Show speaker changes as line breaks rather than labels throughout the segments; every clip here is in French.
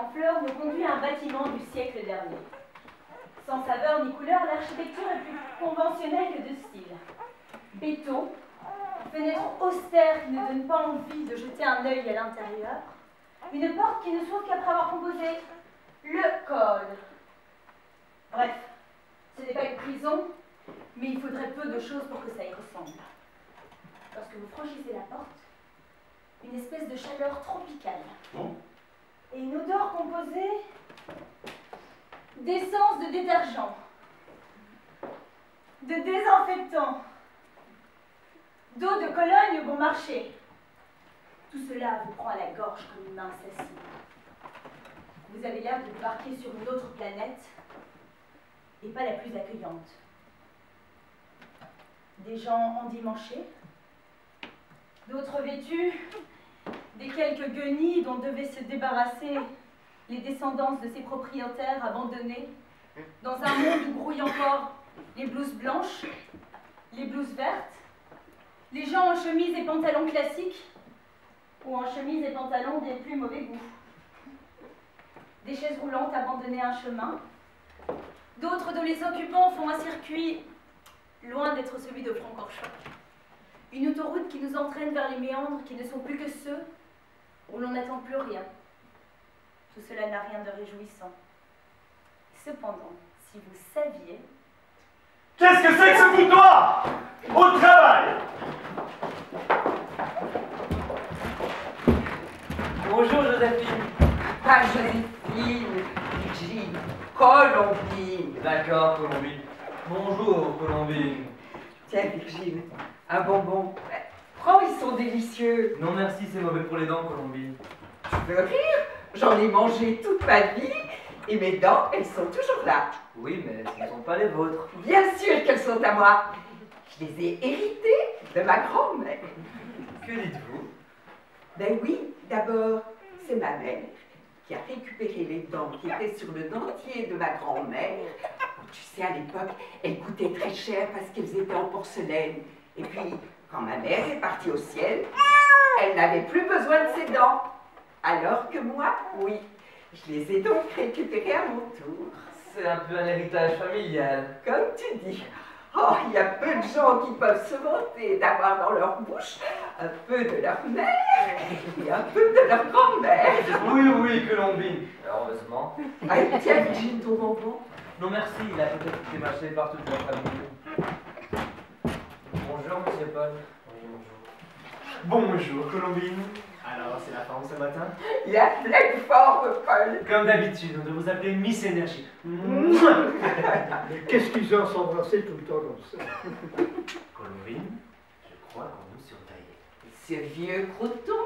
en fleurs nous conduit à un bâtiment du siècle dernier. Sans saveur ni couleur, l'architecture est plus conventionnelle que de style. Béton, fenêtres austères qui ne donnent pas envie de jeter un œil à l'intérieur, une porte qui ne s'ouvre qu'après avoir composé le code. Bref, ce n'est pas une prison, mais il faudrait peu de choses pour que ça y ressemble. Lorsque vous franchissez la porte, une espèce de chaleur tropicale.
Bon.
Et une odeur composée d'essence de détergent, de désinfectant, d'eau de Cologne au bon marché. Tout cela vous prend à la gorge comme une main assassine. Vous avez l'air de débarquer sur une autre planète, et pas la plus accueillante. Des gens endimanchés, d'autres vêtus, des quelques guenilles dont devaient se débarrasser les descendances de ces propriétaires abandonnés, dans un monde où grouillent encore les blouses blanches, les blouses vertes, les gens en chemise et pantalons classiques, ou en chemise et pantalons des plus mauvais goût. Des chaises roulantes abandonnées à un chemin, d'autres dont les occupants font un circuit loin d'être celui de Francorchamps. Une autoroute qui nous entraîne vers les méandres qui ne sont plus que ceux où l'on n'attend plus rien. Tout cela n'a rien de réjouissant. Cependant, si vous saviez...
Qu'est-ce que c'est que ce boutoir? Au travail!
Bonjour Joséphine.
Pas Joséphine, Virginie, Colombine.
D'accord, Colombine. Bonjour, Colombine.
Tiens, Virginie, un bonbon. Prends, ils sont délicieux.
Non merci, c'est mauvais pour les dents, Colombine.
Tu veux rire? J'en ai mangé toute ma vie et mes dents, elles sont toujours là.
Oui, mais ce ne sont pas les vôtres.
Bien sûr qu'elles sont à moi. Je les ai héritées de ma grand-mère.
Que dites-vous?
Ben oui, d'abord, c'est ma mère qui a récupéré les dents qui étaient sur le dentier de ma grand-mère. Tu sais, à l'époque, elles coûtaient très cher parce qu'elles étaient en porcelaine. Et puis, quand ma mère est partie au ciel, elle n'avait plus besoin de ses dents. Alors que moi, oui, je les ai donc récupérées à mon tour.
C'est un peu un héritage familial.
Comme tu dis. Oh, il y a peu de gens qui peuvent se vanter d'avoir dans leur bouche un peu de leur mère et un peu de leur grand-mère.
Oui, oui, Colombine. Heureusement.
Ah, tiens, Virginie, ton bonbon.
Non merci, il a peut-être été mâché par toute la famille. Bonjour, monsieur Paul. Oui, bonjour.
Bonjour, Colombine. Alors, c'est la forme ce matin?
Il a pleine forme, Paul.
Comme d'habitude, on doit vous appeler Miss Énergie.
Mais qu'est-ce qu'ils ont s'embrasser tout le temps comme ça?
Colombine, je crois qu'on nous surveille.
Ce vieux crouton,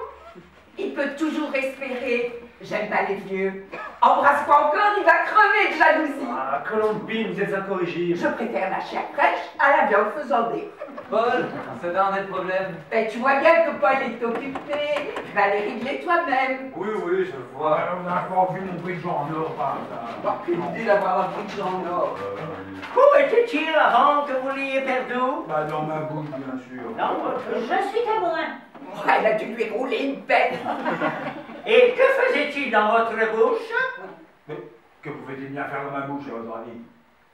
il peut toujours espérer. J'aime pas les vieux. Embrasse-moi encore, il va crever de jalousie.
Ah, Colombine, vous êtes incorrigible.
Je préfère la chair fraîche à la viande faisandée.
Paul, c'est un des problèmes.
Ben, tu vois bien que Paul est occupé. Va les régler toi-même.
Oui, oui, je vois.
On n'a pas vu mon bridge en or par hasard.
Pas qu'une idée d'avoir un bridge en or.
Où était-il avant que vous l'ayez perdu?
Bah, dans ma bouche, bien sûr.
Non,
Je suis témoin.
Oh, elle a dû lui rouler une pelle.
et que faisait-il dans votre bouche?
Mais que pouvait-il bien faire dans ma bouche, à votre avis?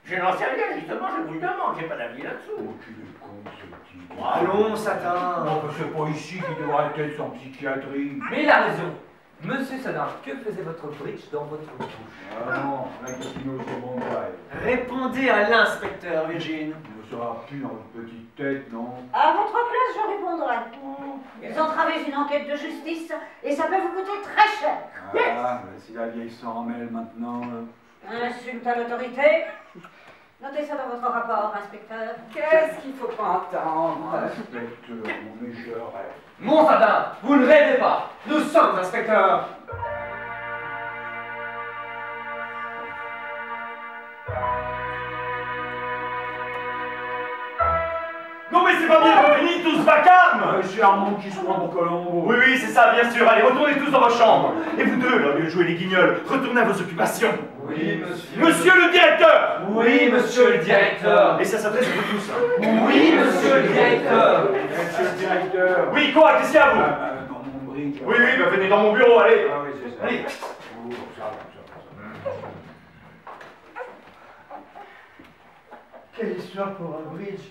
Je n'en sais rien, justement, je vous le demande, j'ai pas d'avis là-dessous.
Oh, tu es con, ce type.
Allons, Satan.
Non, mais c'est pas ici qu'il devrait être en psychiatrie.
Mais il a raison. Monsieur Sadin, que faisait votre bridge dans votre bouche?
Ah non, la casino, c'est bon bail.
Répondez à l'inspecteur, Virginie.
Il ne sera plus dans votre petite tête, non?
À votre place, je répondrai. Vous entravez une enquête de justice et ça peut vous coûter très cher.
Ah, mais si la vieille s'en mêle maintenant...
Insulte à l'autorité. Notez ça dans votre rapport, inspecteur.
Qu'est-ce qu'il faut pas entendre?
Inspecteur, mon meilleur rêve.
Mon Sadin, vous ne rêvez pas. Nous sommes inspecteurs.
Non mais c'est pas bien, on finit tous vacarme.
C'est Armand qui se prend pour Colombo.
Oui, oui, c'est ça, bien sûr. Allez, retournez tous dans vos chambres. Et vous deux, là, au lieu de jouer les guignols, retournez à vos occupations.
Oui, monsieur.
Monsieur le directeur.
Oui, monsieur le directeur.
Et ça s'adresse à vous tous.
Oui, monsieur le directeur.
Monsieur le directeur.
Oui, quoi, qu'est-ce qu'il y a à vous?
Dans mon bridge.
Oui, oui, bah venez dans mon bureau, allez.
Ah oui, c'est ça.
Allez. ça va.
Quelle histoire pour un bridge.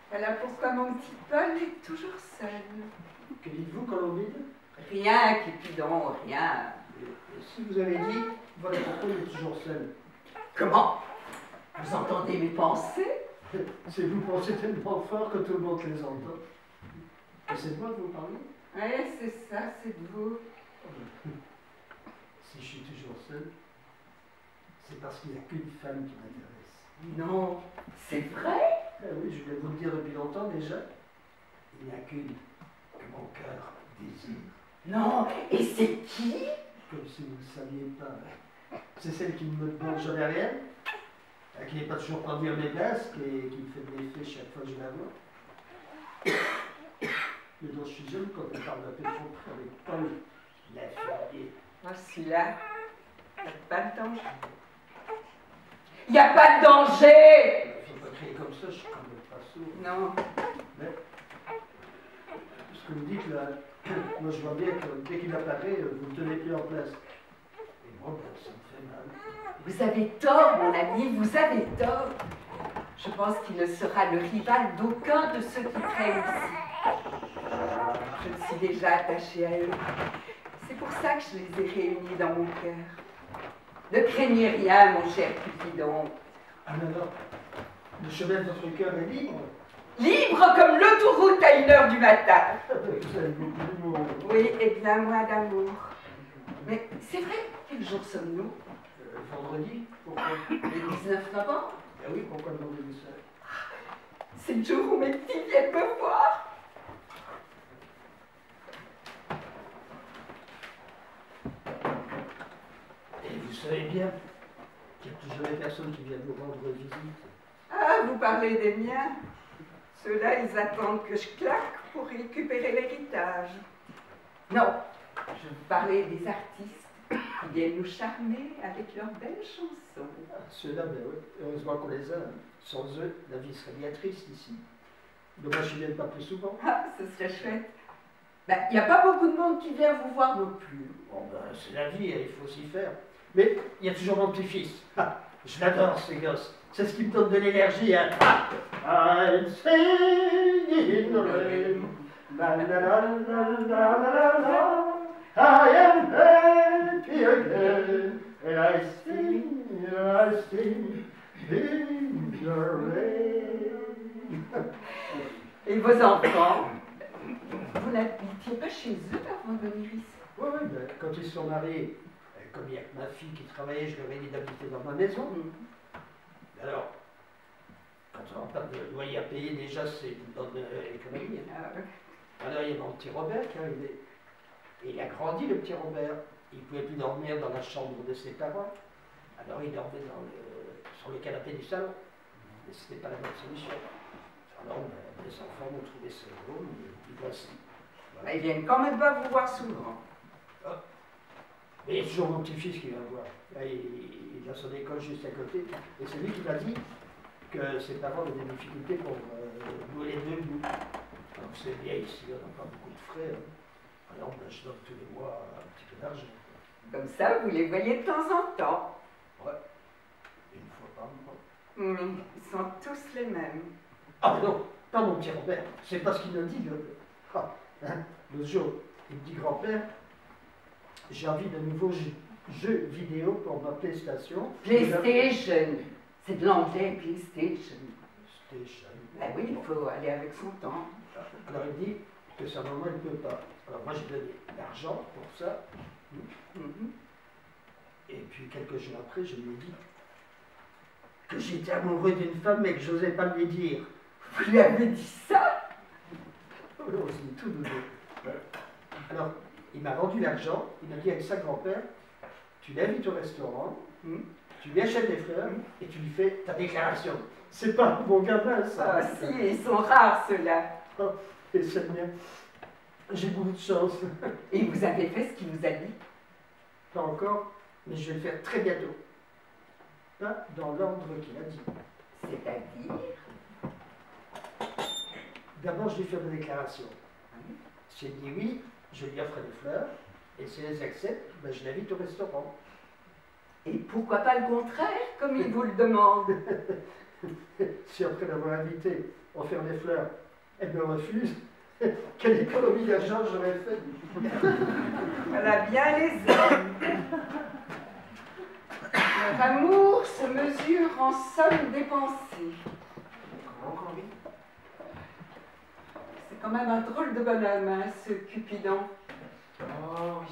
Voilà pourquoi mon petit Paul est toujours seul.
Que dites-vous, Colombine?
Rien, Cupidon, rien.
Et si vous avez dit, voilà pourquoi il est toujours seul.
Comment? Vous entendez mes pensées?
C'est vous pensez tellement fort que tout le monde les entend. Et c'est de moi que vous parlez?
Oui, c'est ça, c'est de vous.
Si je suis toujours seul, c'est parce qu'il n'y a qu'une femme qui m'intéresse.
Non, c'est vrai?
Ah oui, je voulais vous le dire depuis longtemps déjà. Il n'y a qu'une que mon cœur désire.
Non, et c'est qui?
Comme si vous ne le saviez pas. C'est celle qui ne me demande jamais rien, qui n'est pas toujours pour dire mes basques et qui me fait de l'effet chaque fois que je la vois. Mais dont je suis jeune quand on parle d'un peu trop près avec Paul, l'infirmier.
Oh, celui-là, il n'y a pas de danger. Il n'y a pas de danger!
Il ne faut pas crier comme ça, je suis quand même pas sourd.
Non.
Mais, ce que vous dites là, moi je vois bien que dès qu'il apparaît, vous ne tenez plus en place. Et moi, ben, ça me fait mal.
Vous avez tort, mon ami, vous avez tort. Je pense qu'il ne sera le rival d'aucun de ceux qui traînent ici. Je me suis déjà attachée à eux. C'est pour ça que je les ai réunis dans mon cœur. Ne craignez rien, mon cher Cupidon.
Ah non, non, le chemin de votre cœur est libre.
Libre comme l'autoroute à 1h du matin.
Vous avez beaucoup d'humour.
Oui, et bien moins d'amour. Mais c'est vrai, quel jour sommes-nous?
Vendredi, pourquoi?
Le 19 novembre?
Ah oui, pourquoi demandez-vous ça?
C'est le jour où mes petits viennent me voir.
Et vous savez bien qu'il n'y a plus jamais personne qui vient vous rendre visite.
Ah, vous parlez des miens. Ceux-là, ils attendent que je claque pour récupérer l'héritage. Non, je vous parlais des artistes qui viennent nous charmer avec leurs belles chansons.
Ah, ceux-là, ben oui, heureusement qu'on les a. Sans eux, la vie serait bien triste ici. Dommage qu'ils ne viennent pas plus souvent.
Ah, ce serait chouette. Ben, il n'y a pas beaucoup de monde qui vient vous voir non plus.
Bon, ben, c'est la vie, il faut s'y faire. Mais il y a toujours mon petit-fils. Ah, je l'adore, ces gosses. C'est ce qui me donne de l'énergie. Hein. Ah, I'm singing in the rain. La, la, la, la, la, la, la. I am happy again. And I sing in the rain.
Et vos enfants, vous n'habitiez pas chez eux avant de venir ici?
Oui, oui, ben, quand ils se sont mariés, comme il n'y a que ma fille qui travaillait, je leur ai dit d'habiter dans ma maison. Alors, quand on n'a pas de loyer à payer, déjà, c'est une bonne économie. Hein. Alors, il y a mon petit Robert, hein, il a grandi, le petit Robert. Il ne pouvait plus dormir dans la chambre de ses parents. Alors, il dormait sur le canapé du salon. Mais ce n'était pas la bonne solution. Alors, ben, les enfants m'ont trouvé ce drôle, ils voici. Voilà.
Ils viennent quand même pas vous voir souvent.
Mais il y a toujours mon petit-fils qui vient voir. Là, il a son école juste à côté. Et c'est lui qui m'a dit que ses parents avaient des difficultés pour louer les deux bouts. Donc c'est bien ici, on n'a pas beaucoup de frais. Hein. Alors ben, je donne tous les mois un petit peu d'argent.
Comme ça, vous les voyez de temps en temps.
Ouais. Une fois par mois.
Ils sont tous les mêmes.
Ah mais non, pas mon petit Robert. C'est pas ce qu'il me dit. Ah, hein. L'autre jour, il me dit grand-père, j'ai envie de nouveaux jeux vidéo pour ma PlayStation.
PlayStation. C'est de l'anglais, PlayStation.
PlayStation.
Ben oui, il faut aller avec son temps.
Alors il dit que sa maman ne peut pas. Alors moi j'ai donné l'argent pour ça. Et puis quelques jours après, je lui ai dit que j'étais amoureux d'une femme mais que je n'osais pas lui dire.
Vous lui avez dit ça?
Oh non, c'est tout nouveau. Alors, il m'a rendu l'argent, il m'a dit avec ça, grand-père, tu l'invites au restaurant, tu lui achètes des fleurs et tu lui fais ta déclaration. C'est pas mon gamin, ça.
Ah si, ils sont rares ceux-là.
Oh, et c'est bien. J'ai beaucoup de chance.
Et vous avez fait ce qu'il vous a dit?
Pas encore, mais je vais le faire très bientôt. Pas dans l'ordre qu'il a dit.
C'est-à-dire?
D'abord, je lui fais ma déclaration. Si elle dit oui, je lui offre des fleurs. Et si elles acceptent, ben, je l'invite au restaurant.
Et pourquoi pas le contraire, comme il vous le demande?
Si après l'avoir invitée, on fait des fleurs, elle me refuse, quelle économie d'argent j'aurais fait?
Voilà bien les hommes. Leur amour se mesure en sommes dépensées.
Encore lui?
C'est quand même un drôle de bonhomme, hein, ce Cupidon.
Oh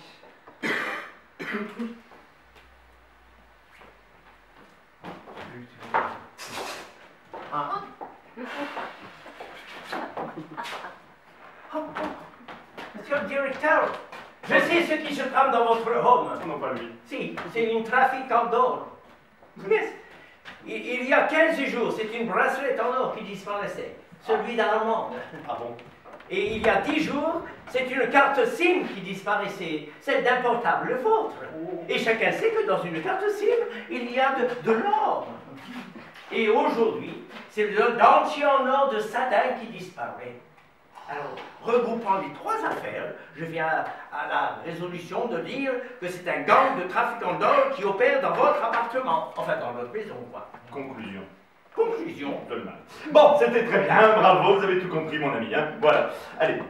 oui. Ah.
Monsieur le directeur, je sais ce qui se trame dans votre home.
Non, pas lui.
Si, c'est une trafiquante d'or. Yes. Il y a 15 jours, c'est une bracelet en or qui disparaissait, celui d'Armande.
Ah bon?
Et il y a 10 jours, c'est une carte SIM qui disparaissait, celle d'un portable, le vôtre. Et chacun sait que dans une carte SIM, il y a de l'or. Et aujourd'hui, c'est le dentier en or de Sadin qui disparaît. Alors, regroupant les trois affaires, je viens à la résolution de dire que c'est un gang de trafiquants d'or qui opère dans votre appartement. Enfin, dans votre maison, quoi.
Conclusion.
Conclusion.
Dolman. Bon, c'était très bien, bravo, vous avez tout compris, mon ami, hein. Voilà. Allez.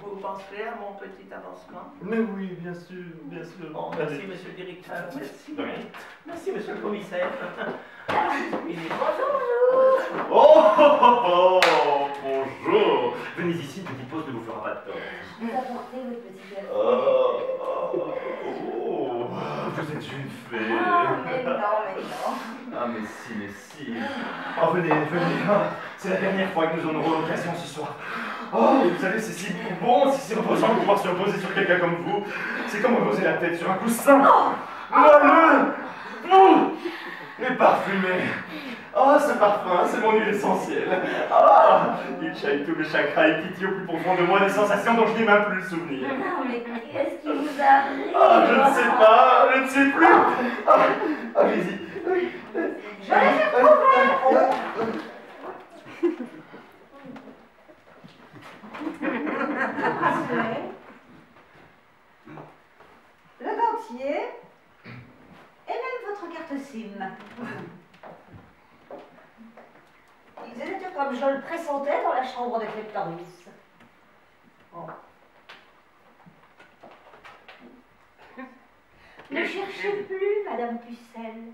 Vous penserez à mon petit avancement?
Mais oui, bien sûr, bien sûr.
Bon, merci, monsieur le directeur. Merci.
De rien.
Merci, monsieur le commissaire.
Oh, oh, oh, oh, bonjour. Venez ici, petite pause ne vous fera pas de tort.
Vous apportez votre petit café.
Oh, oh, oh, vous êtes une fée.
Ah, mais non, mais non.
Ah, mais si, mais si. Oh, venez, venez. C'est la dernière fois que nous en aurons l'occasion ce soir. Oh, vous savez, c'est si bon, c'est si reposant de pouvoir se reposer sur quelqu'un comme vous. C'est comme reposer la tête sur un coussin. Moelleux. Mais parfumé. Oh, ce parfum, c'est mon huile essentielle. Ah, il chaille tous mes chakras et titille au plus profond de moi des sensations dont je n'ai même plus le souvenir.
Non, mais qu'est-ce qui vous arrive?
Ah, je ne sais pas, je ne sais plus. Ah, allez-y. Oui.
Je l'ai fait trouver. Le dentier et même votre carte SIM. Ils étaient comme je le pressentais dans la chambre de Cleptorus. Oh. Ne cherchez plus, Madame Pucelle.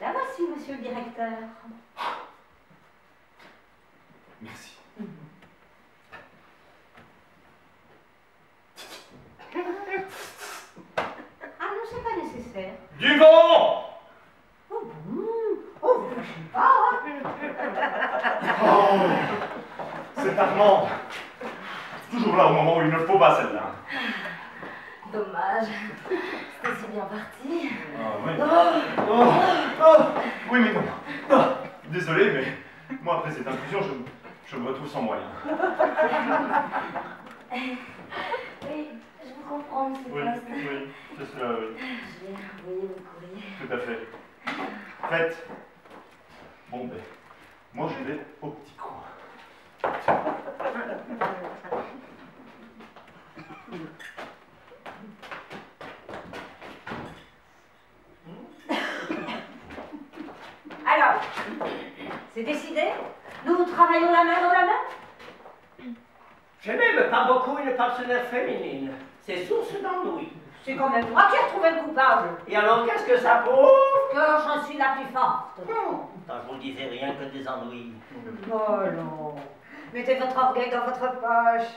La voici, monsieur le directeur.
Merci.
Ah non, c'est pas nécessaire.
Du vent.
Oh bon. Oh, vous ne lâchez pas, hein.
Oh, c'est Armand. Toujours là au moment où il ne faut pas, celle-là.
Dommage. C'était si bien parti.
Ah oui. Oui, mais non. Ah, désolé, mais moi, après cette intrusion, je me retrouve sans moyens.
Oui, je vous comprends, monsieur
Oui,
Poste.
oui, c'est cela, oui.
Je vais envoyer votre courrier.
Tout à fait. Faites. Bon, ben, moi, je vais au petit coin.
Alors, c'est décidé? Nous travaillons la main dans la main?
Je n'aime pas beaucoup une partenaire féminine. C'est source d'ennui.
C'est quand même moi qui ai retrouvé le coupable.
Et alors, qu'est-ce que ça prouve?
Que je suis la plus forte.
Je vous disais rien que des ennuis.
Oh non. Mettez votre orgueil dans votre poche.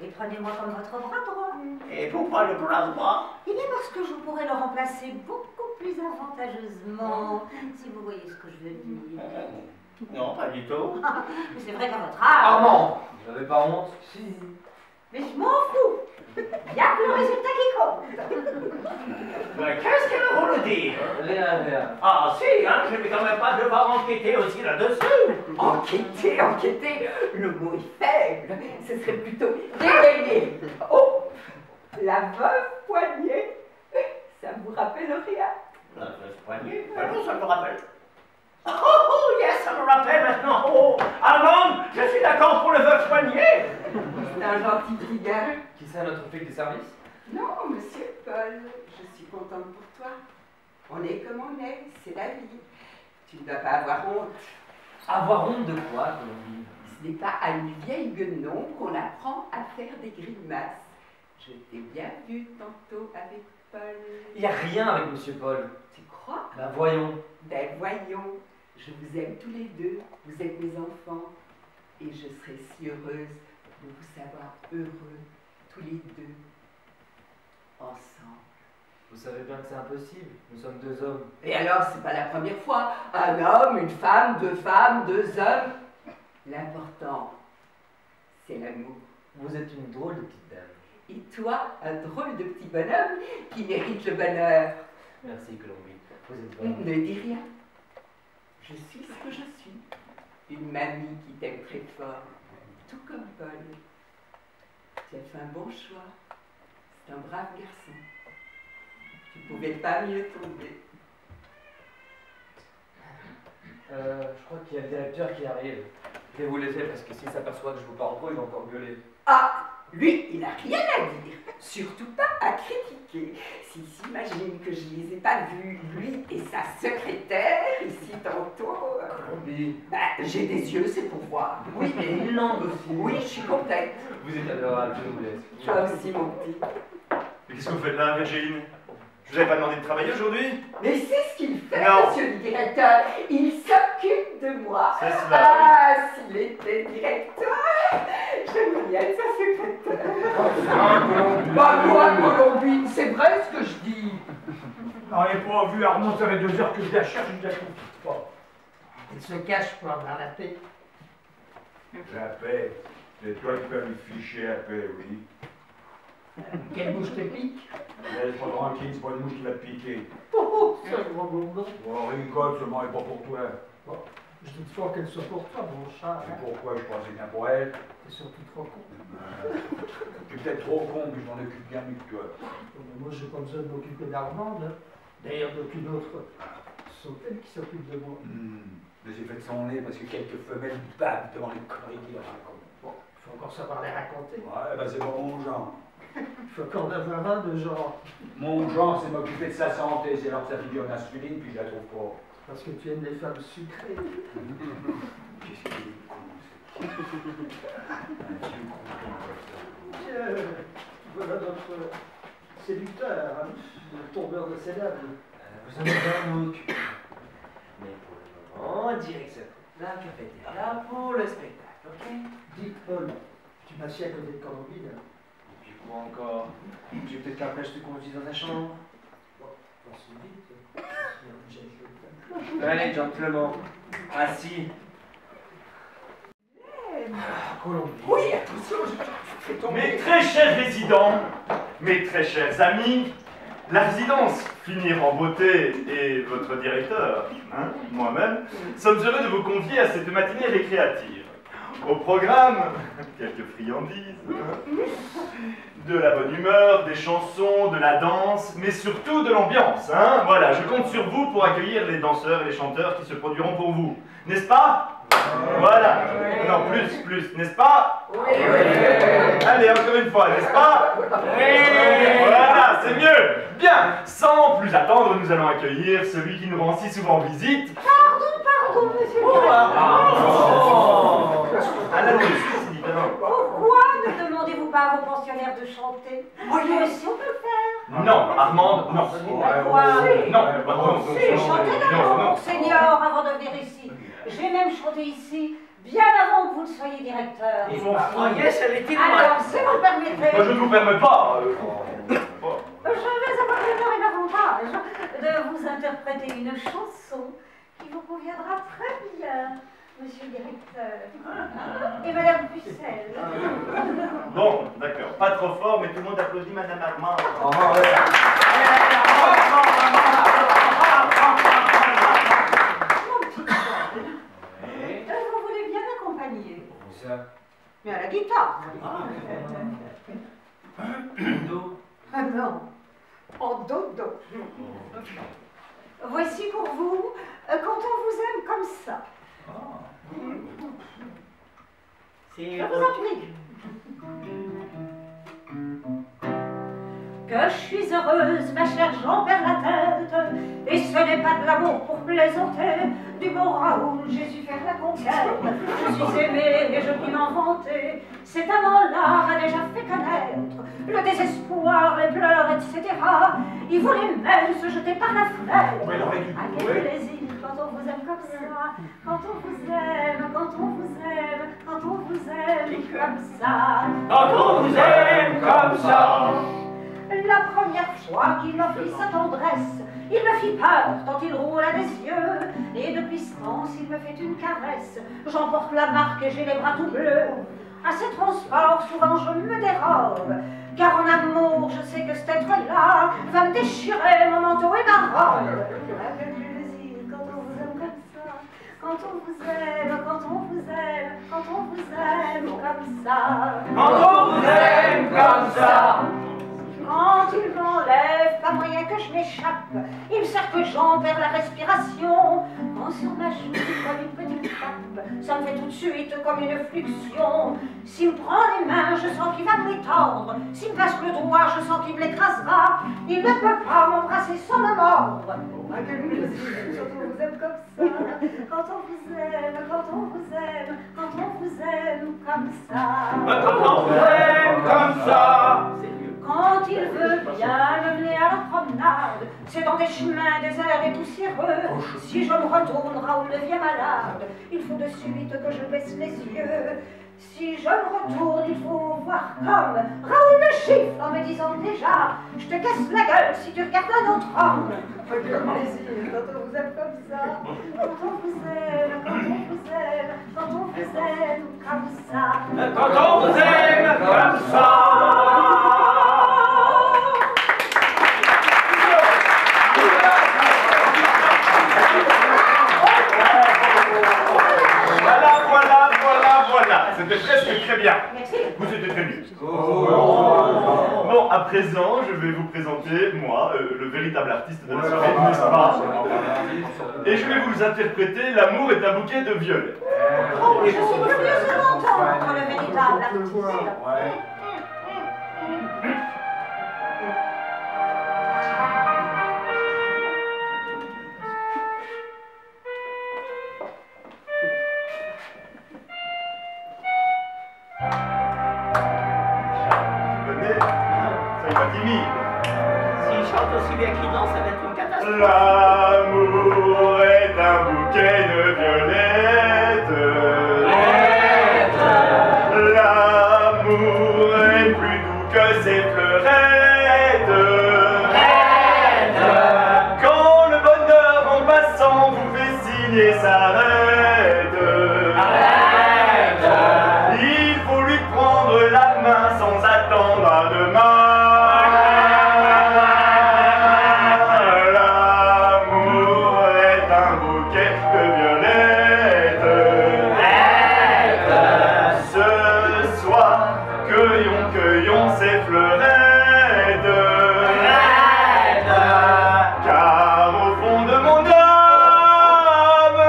Et prenez-moi comme votre bras droit.
Et pourquoi le bras droit?
Eh bien parce que je pourrais le remplacer beaucoup plus avantageusement, si vous voyez ce que je veux dire.
Non, pas du tout.
Mais c'est vrai qu'à votre âge...
Armand, vous n'avez pas honte?
Si.
Mais je m'en fous. Il n'y a que le résultat qui compte.
Mais qu'est-ce qu'elle a voulu dire?
Rien, rien.
Ah si, hein, je ne vais quand même pas devoir enquêter aussi là-dessus.
Enquêter, enquêter, le mot est faible. Ce serait plutôt dégainer. Oh, la veuve Poignet, ça vous rappelle rien?
La veuve Poignet? Non, ça me rappelle. Oh, yes, ça me rappelle maintenant. Oh, Armand, je suis d'accord pour le veuve Poignet.
C'est un gentil petit gars.
Qui sera notre flic de service?
Non, monsieur Paul, je suis contente pour toi. On est comme on est, c'est la vie. Tu ne dois pas avoir honte.
Avoir honte de quoi, Colombine?
Ce n'est pas à une vieille guenon qu'on apprend à faire des grimaces. Je t'ai bien vu tantôt avec Paul.
Il n'y a rien avec Monsieur Paul.
Tu crois?
Ben voyons.
Ben voyons, je vous aime tous les deux. Vous êtes mes enfants. Et je serais si heureuse de vous savoir heureux, tous les deux, ensemble.
Vous savez bien que c'est impossible. Nous sommes deux hommes.
Et alors, c'est pas la première fois. Un homme, une femme, deux hommes. L'important, c'est l'amour.
Vous êtes une drôle de petite dame.
Et toi, un drôle de petit bonhomme qui mérite le bonheur.
Merci, Colombine. Vous êtes bonne.
Ne dis rien. Je suis ce que je suis. Une mamie qui t'aime très fort, tout comme Paul. Tu as fait un bon choix. C'est un brave garçon. Tu pouvais pas mieux tomber.
Je crois qu'il y a le directeur qui arrive. Je vais vous laisser parce que s'il s'aperçoit que je vous parle trop, il va encore gueuler.
Ah, lui, il n'a rien à dire. Surtout pas à critiquer. S'il s'imagine que je les ai pas vus, lui et sa secrétaire, ici tantôt.
Colombine.
Bah, j'ai des yeux, c'est pour voir. Oui,
Et une langue aussi.
oui, je suis contente.
Vous êtes adorable, je vous laisse.
Toi aussi, mon petit.
Mais qu'est-ce que vous faites là, Virginie? Je vous avais pas demandé de travailler aujourd'hui?
Mais c'est ce qu'il fait,
Non.
monsieur le directeur. Il s'occupe de moi.
C'est cela,
Ah, s'il était directeur, j'aimerais bien être sa secrétaire. Bah quoi, Colombine, c'est vrai ce que je dis.
Non, et pas vu Armand, ça fait 2 heures que je la cherche, je ne la trouve pas. Elle se cache pour avoir la paix.
La paix. C'est toi qui peux lui ficher la paix, oui.
Quelle bouche te pique?
Laisse-moi tranquille, c'est pas une mouche qui va te piquer.
Oh, c'est un gros bonbon.
Bon, rigole seulement, et pas pour toi.
Bon, je doute fort qu'elle soit pour toi, mon chat.
Et pourquoi je pensais bien pour elle?
T'es surtout trop con.
Tu es peut-être trop con, mais je m'en occupe bien mieux que toi.
Moi, j'ai pas besoin de m'occuper d'Armande. Hein. D'ailleurs, d'aucune autre. Ce sont elles qui s'occupent de moi.
Mais j'ai fait de son nez parce que quelques femelles battent devant les conneries qu'il raconte.
Bon, il faut encore savoir les raconter.
Ouais, ben c'est pas mon genre.
Il faut encore en avoir un de genre.
Mon genre, c'est m'occuper de sa santé. C'est alors que sa figure d'insuline, puis je la trouve pas.
Parce que tu aimes les femmes sucrées.
Qu'est-ce qu'il est con, c'est un vieux con.
Tiens, voilà notre séducteur, hein, le tombeur de célèbres.
Vous en avez un autre. Mais pour le moment, direction la cafétéria pour le spectacle, ok?
Dis, Paul, tu m'assieds à côté de Colombine.
Et puis quoi encore? Tu veux peut-être qu'après je te conduise dans ta chambre?
Bon, pas si vite.
Allez, gentlemen, assis. Colombine.
Oui, attention, je fais tomber.
Mes très chers résidents, mes très chers amis, la résidence Finir en beauté et votre directeur, hein, moi-même, sommes heureux de vous convier à cette matinée récréative. Au programme, quelques friandises, de la bonne humeur, des chansons, de la danse, mais surtout de l'ambiance. Hein. Voilà, je compte sur vous pour accueillir les danseurs et les chanteurs qui se produiront pour vous. N'est-ce pas? Voilà. Non, plus, n'est-ce pas?
Oui.
Allez, encore une fois, n'est-ce pas? Voilà, c'est mieux. Bien, sans plus attendre, nous allons accueillir celui qui nous rend si souvent visite.
Pardon, monsieur le directeur.
À la c'est différent.
Pourquoi ne demandez-vous pas à vos pensionnaires de chanter? Moi aussi, on peut le faire.
Non, Armande, non.
Quoi?
Non, non,
Si, chantez d'abord, Monseigneur, avant de venir ici. J'ai même chanté ici, bien avant que vous ne soyez directeur.
Et vous croyez, ça l'était loin.
Alors, si vous permettez,
Moi, je ne vous permets pas.
je vais avoir l'honneur et l'avantage de vous interpréter une chanson qui vous conviendra très bien, monsieur le directeur. Et madame Pucelle.
Bon, d'accord. Pas trop fort, mais tout le monde applaudit Madame Armande.
Vous voulez bien m'accompagner?
Où ça?
Mais à la guitare.
Do.
Ah non, en dodo. Voici pour vous, quand on vous aime comme ça.
C'est
Je vous en prie. Que je suis heureuse, ma chère, j'en perds la tête. Et ce n'est pas de l'amour pour plaisanter. Du bon Raoul, j'ai su faire la conquête. Je suis aimée et je puis m'inventer. Cet amant-là m'a déjà fait connaître le désespoir, les pleurs, etc. Il voulait même se jeter par la fenêtre. Ah, quel plaisir quand on vous aime comme ça. Quand on vous aime, quand on vous aime, quand on vous aime comme ça.
Quand on vous aime comme ça.
La première fois qu'il m'offrit sa tendresse, il me fit peur tant il roula des yeux. Et depuis ce temps, s'il me fait une caresse, j'emporte la marque et j'ai les bras tout bleus. À ces transports, souvent je me dérobe, car en amour, je sais que cet être-là va me déchirer mon manteau et ma robe. Ah, quel plaisir quand on vous aime comme ça, quand on vous aime, quand on vous aime, quand on vous aime comme ça.
Quand on vous aime comme ça.
Quand il m'enlève, pas moyen que je m'échappe. Il me sert que j'en perds la respiration. Quand sur ma joue, comme une petite tape, ça me fait tout de suite comme une fluxion. S'il me prend les mains, je sens qu'il va me les tendre. S'il me passe le doigt, je sens qu'il me l'écrasera. Il ne peut pas m'embrasser sans me mordre. Ah, quel plaisir, quand on vous aime comme ça. Quand on vous aime, quand on vous aime, quand on vous aime comme ça.
Quand on vous aime comme ça.
Quand il veut bien me mener à la promenade, c'est dans des chemins déserts et poussiéreux. Si je me retourne, Raoul devient malade. Il faut de suite que je baisse les yeux. Si je me retourne, il faut voir comme Raoul me chiffre en me disant déjà: je te casse la gueule si tu regardes un autre homme. Quel plaisir quand on vous aime comme ça. Quand on vous aime, quand on vous aime, quand on vous aime comme ça.
Quand on vous aime comme ça.
Voilà, c'était presque très bien.
Merci.
Vous étiez tenu. Bon, à présent, je vais vous présenter, moi, le véritable artiste de la soirée, n'est-ce pas? Et je vais vous interpréter L'amour est un bouquet de violets.
Oh, je suis curieuse de l'entendre, le véritable artiste.
S'il chante aussi bien qu'il danse, ça va être une catastrophe.
L'amour est un bouquet de violettes. L'amour est plus doux que ses fleurettes. Quand le bonheur en passant vous fait signer s'arrête. Il faut lui prendre la main sans attendre à demain. Cueillons ces fleurettes, car au fond de mon âme,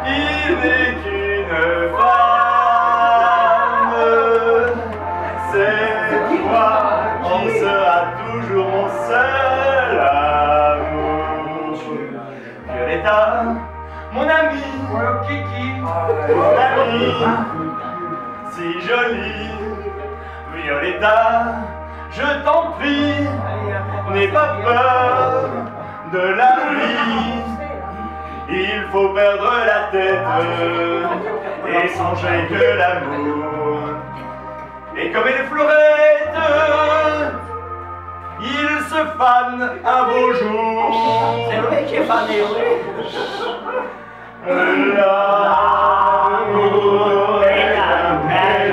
il n'est qu'une femme. C'est toi qui seras toujours mon seul amour. Violetta, mon ami, mon ami, si jolie. Violetta, je t'en prie, n'aie pas peur de la vie. Il faut perdre la tête et songer que l'amour est comme une fleurette. Il se fane un beau jour.
C'est vrai qui est fané, oui.
L'amour est un bel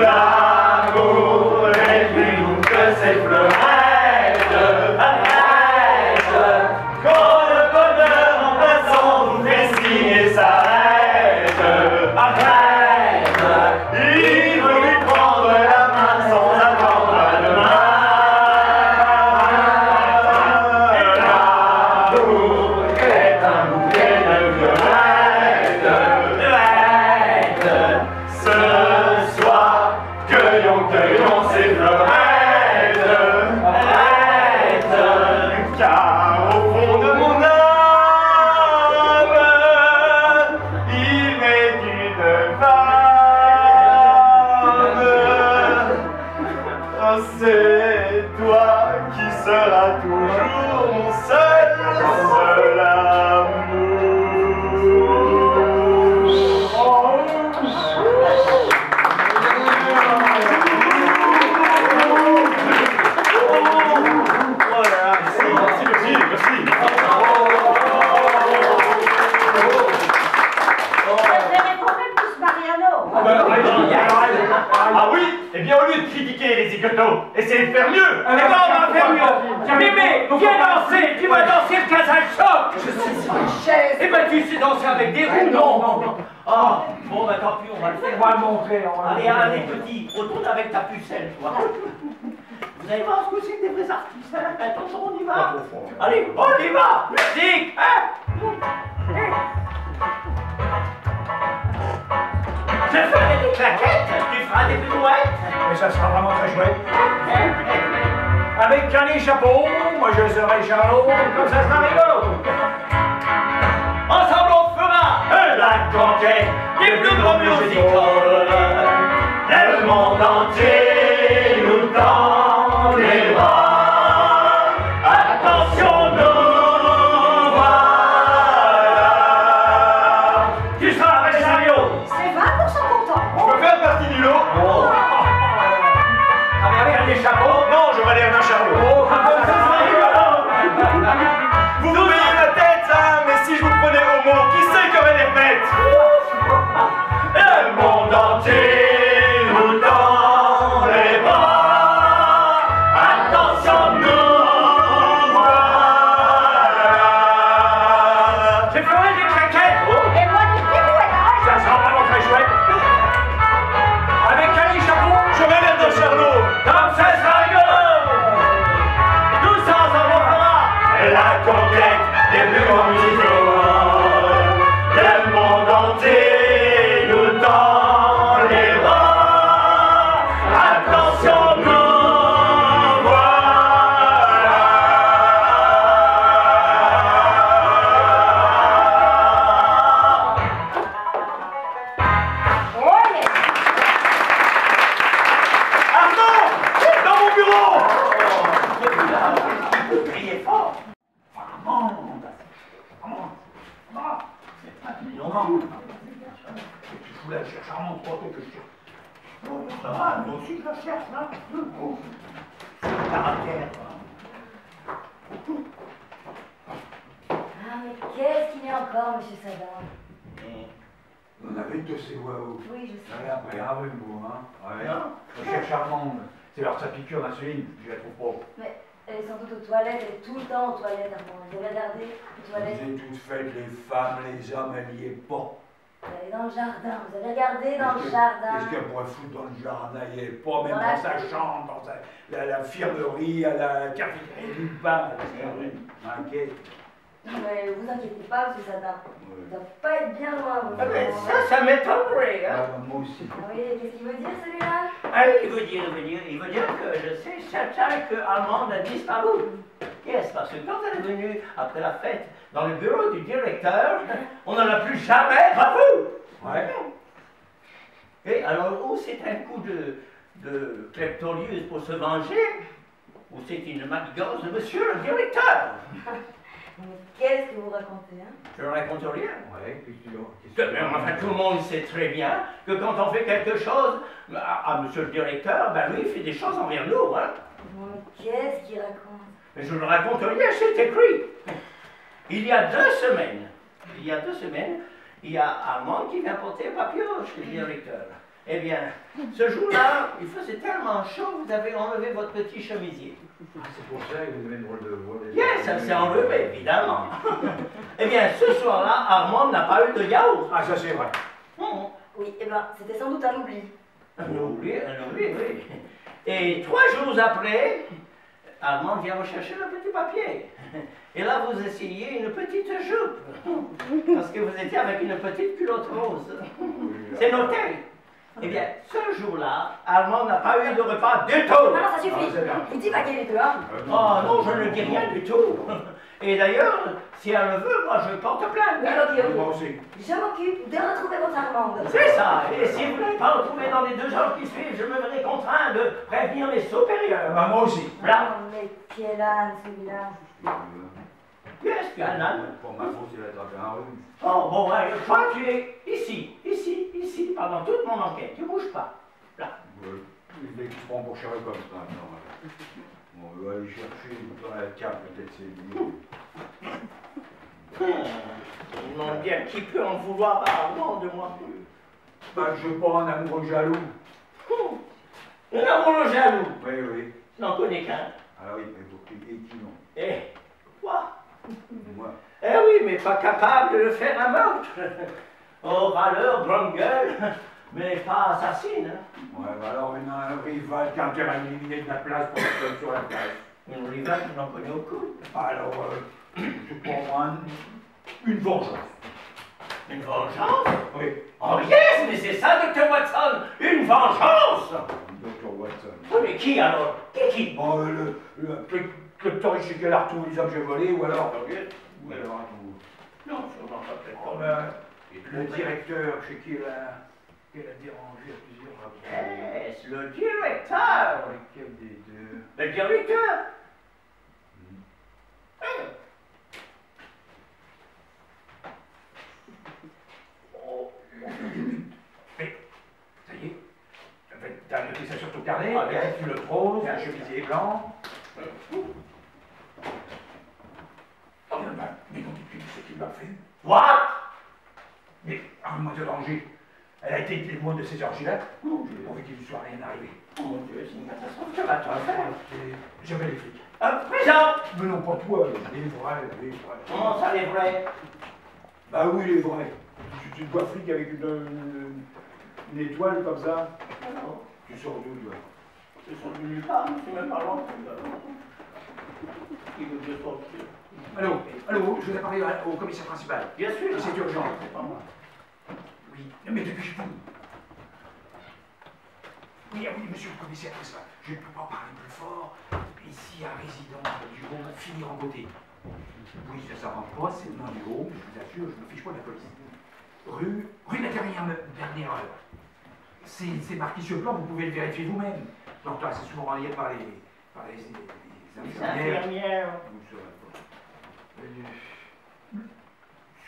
l'amour est plus doux que ses fleurettes. Quand le bonheur en passant vous fait signer s'arrête. Il faut lui prendre la main sans attendre à demain. L'amour est un bouquet de violettes. cueillons, cueillons ces fleurettes, car au fond de mon âme, il m'est une femme. Oh, c'est toi qui seras toujours mon seul amour. Ah oui? Eh bien, au lieu de critiquer les zigotos, essayez de faire mieux!
Eh ben, on va faire mieux! Mémé, viens danser! Tu vas danser le Casa-Choc!
Je suis sur une chaise.
Eh ben, tu sais danser avec des roues, non? Ah, bon, ben tant pis, on va le faire.
On va le montrer.
Allez, allez, petit, retourne avec ta pucelle, toi. Vous allez voir ce que c'est que des vrais artistes, hein? Attention, on y va! Allez, on y va! Musique, hein? Je ferai des claquettes, tu feras des pirouettes.
Mais ça sera vraiment très chouette. Avec un chapeau, moi je serai Charlot, comme ça sera rigolo.
Ensemble, on fera la conquête des plus grands musicals. Le monde entier nous tend les bras. Attention, nous voilà. Tu seras avec Mario.
C'est 20% content.
Je peux faire partie du lot?
Avec un des chapeaux.
Non, je vais aller à Charlot.
Ça sera rigolo.
Vous me payez la tête, hein, mais si je vous prenais au mot, qui c'est qui aurait des bêtes?
Le monde entier nous tend les bras. Attention, nous voilà. Je ferai des claquettes.
Et moi, du pirouettage.
Ça sera vraiment très chouette. Avec un chapeau,
Je vais aller dans Charlot.
Comme ça sera rigolo. Tous ensemble, on fera la conquête des plus grands musicaux. Le monde entier nous tend les bras. Attention, nous voilà.
Ouais.
Armand! Dans mon bureau!
Criez fort.
tu fous la charmante trop tôt que je tire.
Ça va, moi aussi je la cherche là. C'est le caractère.
Ah, mais qu'est-ce qu'il est encore, monsieur Sadin?
On avait une de ces waouh.
Oui, je sais.
Ouais, après, vous, hein. Ouais.
Non.
Ma chère charmante, c'est leur sa piqûre d'insuline, je la trouve pas.
Mais elle est sans doute aux toilettes, elle est tout le temps aux toilettes, Armand. Vous avez regardé les toilettes?
Vous êtes toutes faites, les femmes, les hommes, elle y est pas.
Elle est dans le jardin, vous avez regardé dans le jardin.
Qu'est-ce qu'elle pourrait foutre dans le jardin? Elle y est pas, même
Dans
dans
la
sa chambre, dans l'infirmerie, à la cafétéria, nulle part. Ok.
Mais vous inquiétez pas, monsieur Sadin. Il ne doit pas être bien loin, vous.
Ah ben, ça m'étonnerait, hein.
Moi aussi.
Ah oui, qu'est-ce qu'il veut dire, celui-là?
Ah, il veut dire que je sais certain que Allemande a disparu. Yes, parce que quand elle est venue après la fête dans le bureau du directeur, on n'en a plus jamais revu.
Ouais.
Et alors, ou c'est un coup de kleptolieuse pour se venger, ou c'est une manigance de monsieur le directeur.
Mais qu'est-ce que vous racontez, hein?
Je ne raconte rien.
Ouais, puis tu
Mais enfin, tout le monde sait très bien que quand on fait quelque chose à monsieur le directeur, ben lui, il fait des choses envers nous, hein.
Mais qu'est-ce qu'il raconte?
Mais je ne raconte rien, c'est écrit. Il y a 2 semaines, il y a Armand qui vient porter un papier chez le directeur. Eh bien, ce jour-là, il faisait tellement chaud, vous avez enlevé votre petit chemisier.
Ah, c'est pour ça que vous avez une drôle de voix.
Yes, ça s'est enlevé, évidemment. Eh bien, ce soir-là, Armand n'a pas eu de yaourt.
Ah, ça c'est vrai.
Oui, eh ben, c'était sans doute un oubli.
Un oubli, oui. Et 3 jours après, Armand vient rechercher le petit papier. Et là, vous essayez une petite jupe. Parce que vous étiez avec une petite culotte rose. C'est noté. Eh bien, ce jour-là, Armand n'a pas eu de repas du tout.
Non, ça suffit. Vous divaguez les deux, hein.
Oh non, je ne dis rien du tout. Et d'ailleurs, si elle le veut, moi je porte plainte.
Ok.
Moi aussi.
Je m'occupe de retrouver votre Armande.
C'est ça. Et si vous ne l'avez pas retrouvé dans les 2 heures qui suivent, je me verrai contraint de prévenir mes supérieurs.
Bah, moi aussi.
Là.
Oh, mais quel âne, celui-là.
Qu'est-ce qu'il y a, Nan?
Pour ma faute, il a attrapé un rhume.
Oh, bon, ouais, toi, tu es ici, pendant toute mon enquête. Tu bouges pas. Là.
Ouais. Il est qui se prend pour Sherlock Holmes maintenant. Bon, on va aller chercher dans la cave, peut-être c'est lui.
Je me demande bien qui peut en vouloir à Armand de moi.
Bah, je veux pas un amoureux jaloux.
Un amoureux jaloux.
Oui, oui.
Je n'en connais qu'un.
Alors, oui, mais pour qui et qui non?
Eh, toi?
Moi.
Eh oui, mais pas capable de faire un meurtre. Oh, valeur, grande gueule, mais pas assassine. Hein.
Ouais, bah alors, on a un rival qui a intérêt à éliminer de la place pour être sur la place.
Une rival que n'en connais aucune.
Alors, je prends moi une vengeance.
Une vengeance?
Oui.
Oh yes, mais c'est ça, Dr. Watson, une vengeance!
Dr. Watson.
Oui, mais qui alors? Qui?
Bon, le touriste chez qui elle a retrouvé les objets volés, ou alors...
Ou alors un tout.
Non, sûrement pas peut-être
Oh,
pas.
ben, le directeur chez qui elle a dérangé à plusieurs reprises.
Yes, le directeur!
Lequel des deux?
Le directeur!
Mais, ça y est, t'as noté ça sur ton carnet,
Ah, bien.
tu le rose, un chemisier blanc. Oh, mais non, tu sais qui l'a fait.
What?
Mais Armand de danger, elle a été témoin de ces orgies-là. Je n'ai pas vu qu'il lui soit rien arrivé.
Oh mon Dieu, c'est une catastrophe. Que vas-tu en faire?
J'avais les flics.
Présent!
Mais non, pas toi, les vrais, les vrais.
Comment ça, les vrais?
Bah oui, les vrais. Tu te vois flic avec une étoile comme ça.
Non,
Tu sors d'où, toi?
ce sont du nulle part, c'est même pas loin. Qui veut que je sorte?
Allô, je vais parler au commissaire principal.
Bien sûr.
C'est urgent.
C'est pas moi.
Oui, mais depuis je Oui, ah oui, monsieur le commissaire, c'est ça. Je ne peux pas parler plus fort. Ici, un résident du home finir en beauté. Oui, ça s'arrange pas, c'est le nom du home, je vous assure, je ne me fiche pas de la police. Rue de la dernière heure. C'est marqué sur le plan, vous pouvez le vérifier vous-même. Donc, c'est souvent relié par les infirmières. Vous ne saurez pas.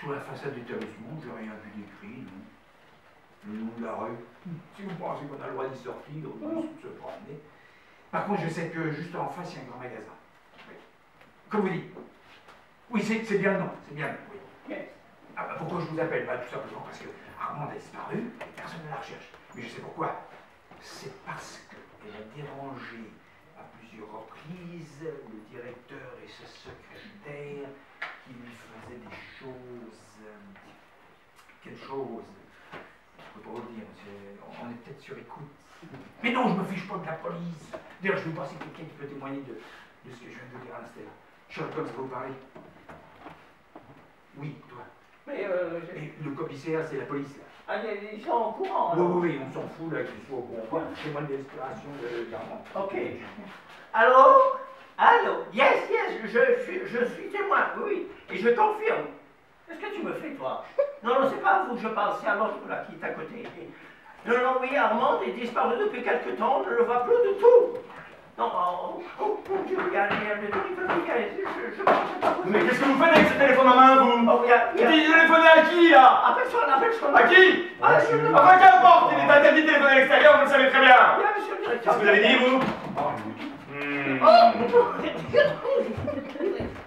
Sur la façade d'établissement, je n'ai rien vu d'écrit, non. Le nom de la rue. Si vous pensez qu'on a le droit d'y sortir, on se promener. Par contre, je sais que juste en face, il y a un grand magasin. Oui. Comme vous dites. Oui, c'est bien le nom, c'est bien le nom, oui. Ah, bah, pourquoi je vous appelle? Bah, tout simplement parce que Armand a disparu et personne ne la recherche. Mais je sais pourquoi. C'est parce qu'elle a dérangé à plusieurs reprises le directeur et sa secrétaire qui lui faisaient des choses. Quelle chose? Je peux pas vous le dire, on est peut-être sur écoute. Mais non, je me fiche pas de la police. D'ailleurs, je vais voir si quelqu'un qui peut témoigner de ce que je viens de vous dire à l'instant. Sherlock Holmes va vous parler. Oui, toi.
Mais
le commissaire, c'est la police, là.
Ah, ils sont au courant.
Oui, on s'en fout, là, qu'ils soient au courant. Témoin de l'inspiration d'Armand.
Ok. Allô? Yes, je suis témoin, oui. Et je confirme. Qu'est-ce que tu me fais, toi? Non, c'est pas à vous que je parle, c'est à l'autre, là, qui est à côté. Non, oui, Armand est disparu depuis quelque temps, on ne le voit plus du tout. Non, mon Dieu, regardez, le je pense pas.
Mais qu'est-ce que vous faites avec ce téléphone en main, vous?
Oh,
Il téléphonez à qui, là?
Appelle son.
À qui?
Monsieur
Enfin, qu'importe, il est interdit de téléphoner à l'extérieur, vous le savez très bien.
Monsieur le directeur.
Qu'est-ce que vous avez dit, vous?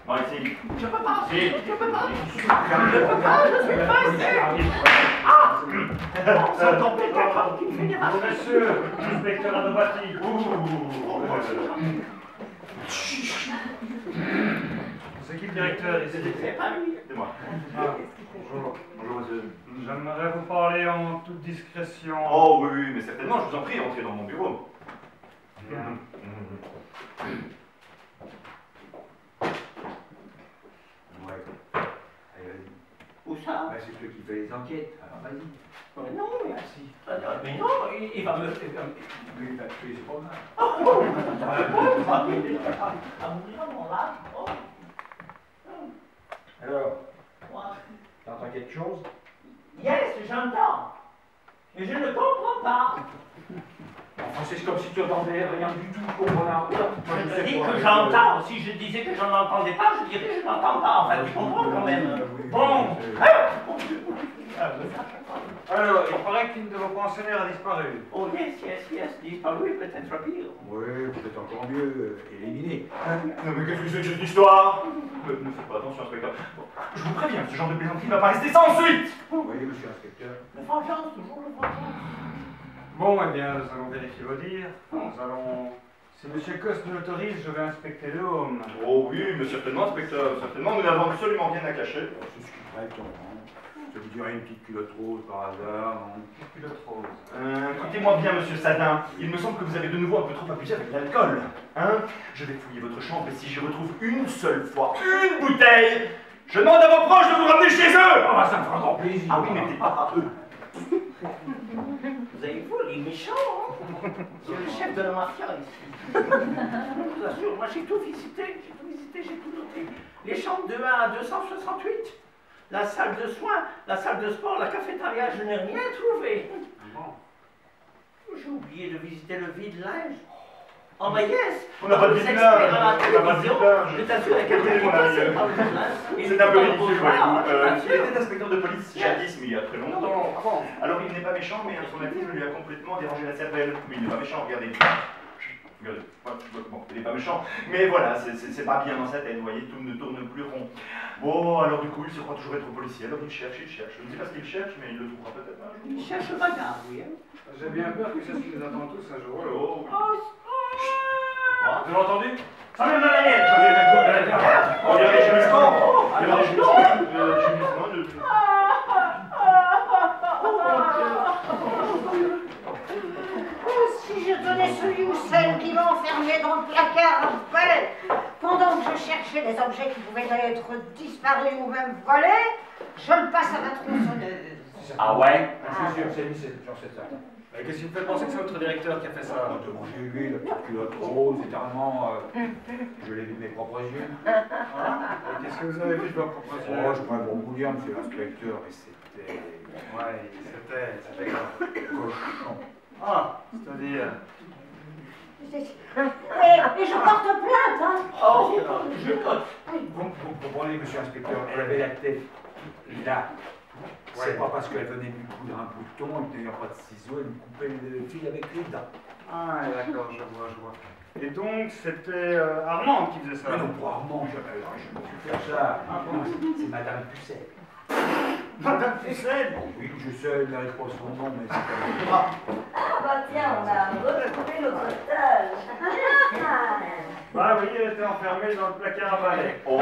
Bon, ici.
Je peux pas.
Si.
Je peux pas, je suis pas ici. Ça tombe quelqu'un qui fait des marques.
Monsieur, inspecteur Adobati.
C'est qui le directeur ici?
C'est pas lui.
C'est moi.
Bonjour.
Bonjour, monsieur.
J'aimerais vous parler en toute discrétion.
Oh, oui, mais certainement, je vous en prie, entrez dans mon bureau.
Bien.
Ouais. Allez, vas-y.
Où ça?
Bah, c'est toi qui fais les enquêtes. Alors vas-y.
Non, merci. Mais non, il va me...
Mais il va te tuer, c'est pas mal.
À mourir mon âge.
Alors,
Moi.
t'entends quelque chose?
Yes, j'entends. Mais je ne comprends pas.
Enfin, c'est comme si tu entendais rien du tout, je comprends rien.
Je te dis que j'entends. Si je disais que je n'entendais pas, je dirais que je n'entends pas. Enfin, tu comprends quand même. Bon.
Alors, il paraît qu'une de vos pensionnaires a disparu.
Oh yes, disparu, peut-être pire.
Oui, peut-être encore mieux, éliminé.
Non mais qu'est-ce que c'est que cette histoire? Ne faites pas attention, inspecteur. Bon, je vous préviens, ce genre de plaisanterie ne va pas rester sans suite.
Oui, monsieur l'inspecteur.
Le vengeance, toujours le vengeance.
Bon, eh bien, nous allons vérifier vos dires. Nous allons... Si monsieur Coste nous l'autorise, je vais inspecter le home.
Oh oui, mais certainement, inspecteur, certainement, nous n'avons absolument rien à cacher.
C'est ce qui paraît, ton je vous dirais une petite culotte rose par hasard, non?
Une petite culotte rose.
Écoutez-moi bien, monsieur Sadin, il me semble que vous avez de nouveau un peu trop abusé avec l'alcool. Hein? Je vais fouiller votre chambre et si j'y retrouve une seule fois une bouteille, je demande à vos proches de vous ramener chez eux!
Ah, ça me fera grand plaisir.
Ah oui, mais t'es pas à eux.
Vous avez vu, les méchants, hein? C'est le chef de la mafia ici. Je vous assure, moi j'ai tout visité, j'ai tout noté. Les chambres de 1 à 268, la salle de soins, la salle de sport, la cafétéria, je n'ai rien trouvé. J'ai oublié de visiter le vide-linge. Oh bah yes!
On n'a pas de vide-linge.
Je t'assure, la cafétéria, c'est pas le vide-linge.
C'est un peu ridicule,
Il
était inspecteur de police jadis, mais il y a très longtemps. Alors il n'est pas méchant, mais un traumatisme lui a complètement dérangé la cervelle. Oui, il n'est pas méchant, regardez. Regardez. Bon, il n'est pas méchant, mais voilà, c'est pas bien dans sa tête, vous voyez, tout ne tourne plus rond. Bon, alors du coup, il se croit toujours être policier, alors il cherche. Je ne sais pas ce qu'il cherche, mais il le trouvera peut-être un jour.
Il cherche bagarre, oui.
J'ai bien peur que c'est ce qui nous attend tous un jour.
Oh, oui.
Vous avez entendu?
Ça vient de la lettre. Il y a des gémissements. Il y a des gémissements.
Si je tenais celui ou celle qui m'a enfermé dans le placard à balai, pendant que je cherchais les objets qui pouvaient être disparus ou même volés, je le passe à ma tronçonneuse.
Ah ouais?
C'est sûr, j'en sais ça.
Qu'est-ce qui vous fait penser que c'est votre directeur qui a fait ça?
J'ai vu la petite culotte rose, éternellement, je l'ai vu de mes propres yeux.
Qu'est-ce que vous avez vu de vos propres yeux?
Oh, je pourrais vous dire, monsieur l'inspecteur, et c'était...
Ouais, c'était grave.
Cochon.
Ah, c'est-à-dire...
Et je porte plainte, hein?
Oh, je note.
Vous comprenez, monsieur l'inspecteur, elle avait la tête là. C'est pas parce qu'elle venait lui coudre un bouton, et n'ayant pas de ciseaux, elle me coupait le fil avec les dents.
Ah, d'accord, je vois. Et donc, c'était Armand qui faisait ça?
Mais non, pas Armand, je peux faire ça. Non, c'est Madame Pucelle.
Madame Pucelle?
Oui, je sais, elle n'arrive pas son nom, mais c'est pas...
Ah bah tiens, on a retrouvé notre otage.
Bah oui, elle était enfermée dans le placard à balai.
Oh!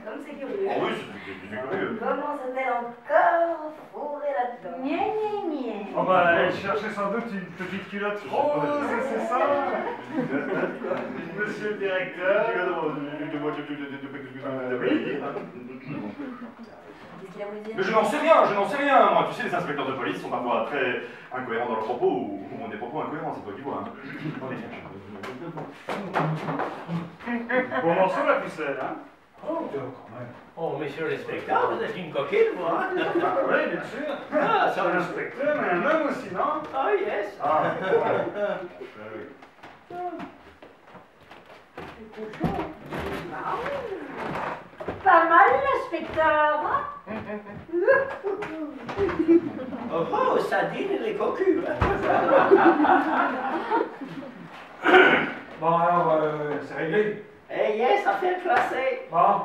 Comme c'est curieux.
Oh oui, c'est curieux.
Comment s'est-elle encore fourrée là-dedans?
Oh bah, elle cherchait sans doute une petite culotte rose, c'est ça? Monsieur le directeur?
Mais je n'en sais rien, moi. Tu sais, les inspecteurs de police sont parfois très incohérents dans leurs propos, ou ont des propos incohérents, c'est toi qui vois.
Bon morceau, la Pucelle, hein?
Oh, monsieur l'inspecteur, vous êtes une coquine, vous, hein?
Oui, bien sûr.
Ah, ça
C'est un inspecteur, mais un homme aussi, non?
Oh, yes.
Ah,
Pas mal, l'inspecteur, hein?
Oh, Sadine et les cocus, hein?
Bon, alors, c'est réglé.
Eh, yes, affaire classée.
Bon,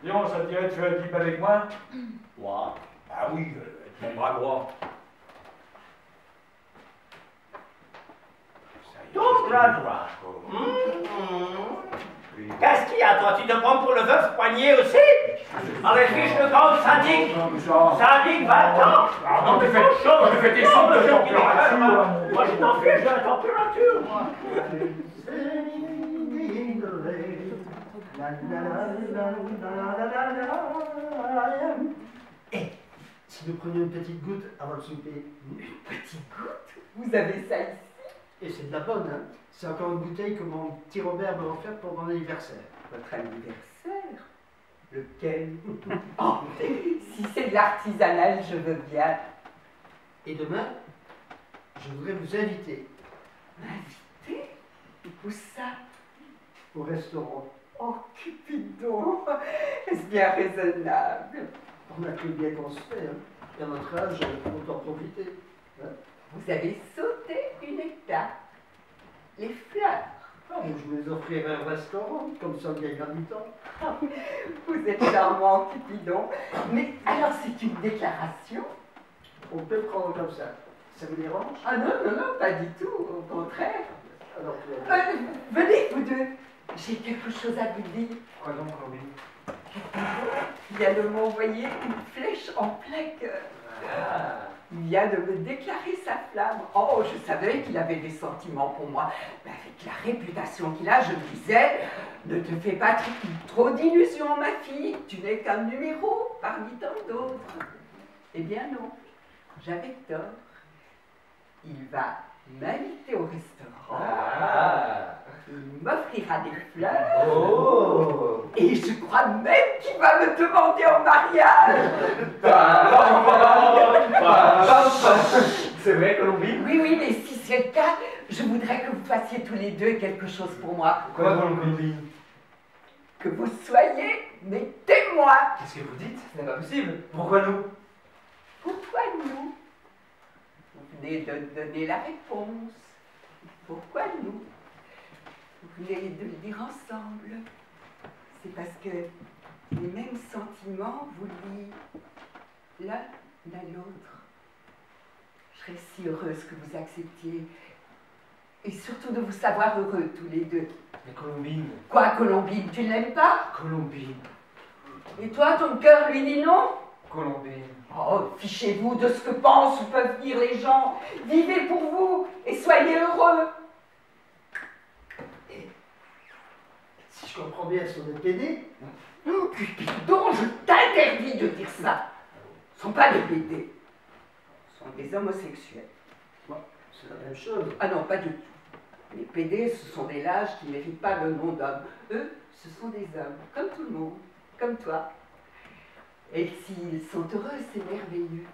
Lyon, ça te dirait de faire équipe avec moi?
Moi?
Ah oui, mon bras droit.
Ton bras droit. Qu'est-ce qu'il y a, toi? Tu te prends pour le veuf poignet aussi? Avec fiche de camp, sadique! Sadique, va-t'en!
Non, mais fais chaud, je fais des sons de température.
Moi, je t'en fiche de la température, moi!
Si nous prenions une petite goutte avant le souper.
Une petite goutte? Vous avez ça ici?
Et c'est de la bonne, hein. C'est encore une bouteille que mon petit Robert m'a offerte pour mon anniversaire.
Votre anniversaire? Lequel? Oh, si c'est de l'artisanal, je veux bien.
Et demain, je voudrais vous inviter.
M'inviter? Où ça?
Au restaurant.
Oh, Cupidon! Est-ce bien raisonnable?
On a plus bien qu'on se fait, hein. Et à notre âge, on peut en profiter. Hein.
Vous avez sauté une étape. Les fleurs.
Ah, mais je vous offrirai un restaurant, comme ça on gagnera du temps.
Vous êtes charmant, Cupidon. Mais alors, c'est une déclaration?
On peut le prendre comme ça. Ça vous dérange?
Ah non, non, non, pas du tout. Au contraire.
Alors,
venez, vous deux. J'ai quelque chose à vous dire.
Quoi donc, Colombine?
Il vient de m'envoyer une flèche en plein cœur.
Ah.
Il vient de me déclarer sa flamme. Oh, je savais qu'il avait des sentiments pour moi. Mais avec la réputation qu'il a, je me disais, ne te fais pas trop d'illusions, ma fille. Tu n'es qu'un numéro parmi tant d'autres. Eh bien non, j'avais tort. Il va m'inviter au restaurant.
Ah.
Il m'offrira des fleurs.
Oh.
Et je crois même qu'il va me demander en mariage.
C'est vrai, Colombine?
Oui, oui, mais si c'est le cas, je voudrais que vous fassiez tous les deux quelque chose pour moi.
Quoi donc, Colombine?
Que vous soyez mes témoins.
Qu'est-ce que vous dites? Ce n'est pas possible. Pourquoi nous?
Pourquoi nous? Vous venez de donner la réponse. Pourquoi nous? Vous venez de le dire ensemble. C'est parce que les mêmes sentiments vous lient l'un à l'autre. Je serais si heureuse que vous acceptiez. Et surtout de vous savoir heureux tous les deux.
Mais Colombine.
Quoi, Colombine? Tu ne l'aimes pas?
Colombine.
Et toi, ton cœur lui dit non?
Colombine.
Oh, fichez-vous de ce que pensent ou peuvent dire les gens. Vivez pour vous et soyez heureux.
Si je comprends bien, ce sont des PD.
Oh, Cupidon, je t'interdis de dire ça. Ce ne sont pas des PD. Ce sont des homosexuels.
C'est la même chose.
Ah non, pas du tout. Les PD, ce sont des lâches qui ne méritent pas le nom d'hommes. Eux, ce sont des hommes, comme tout le monde, comme toi. Et s'ils sont heureux, c'est merveilleux.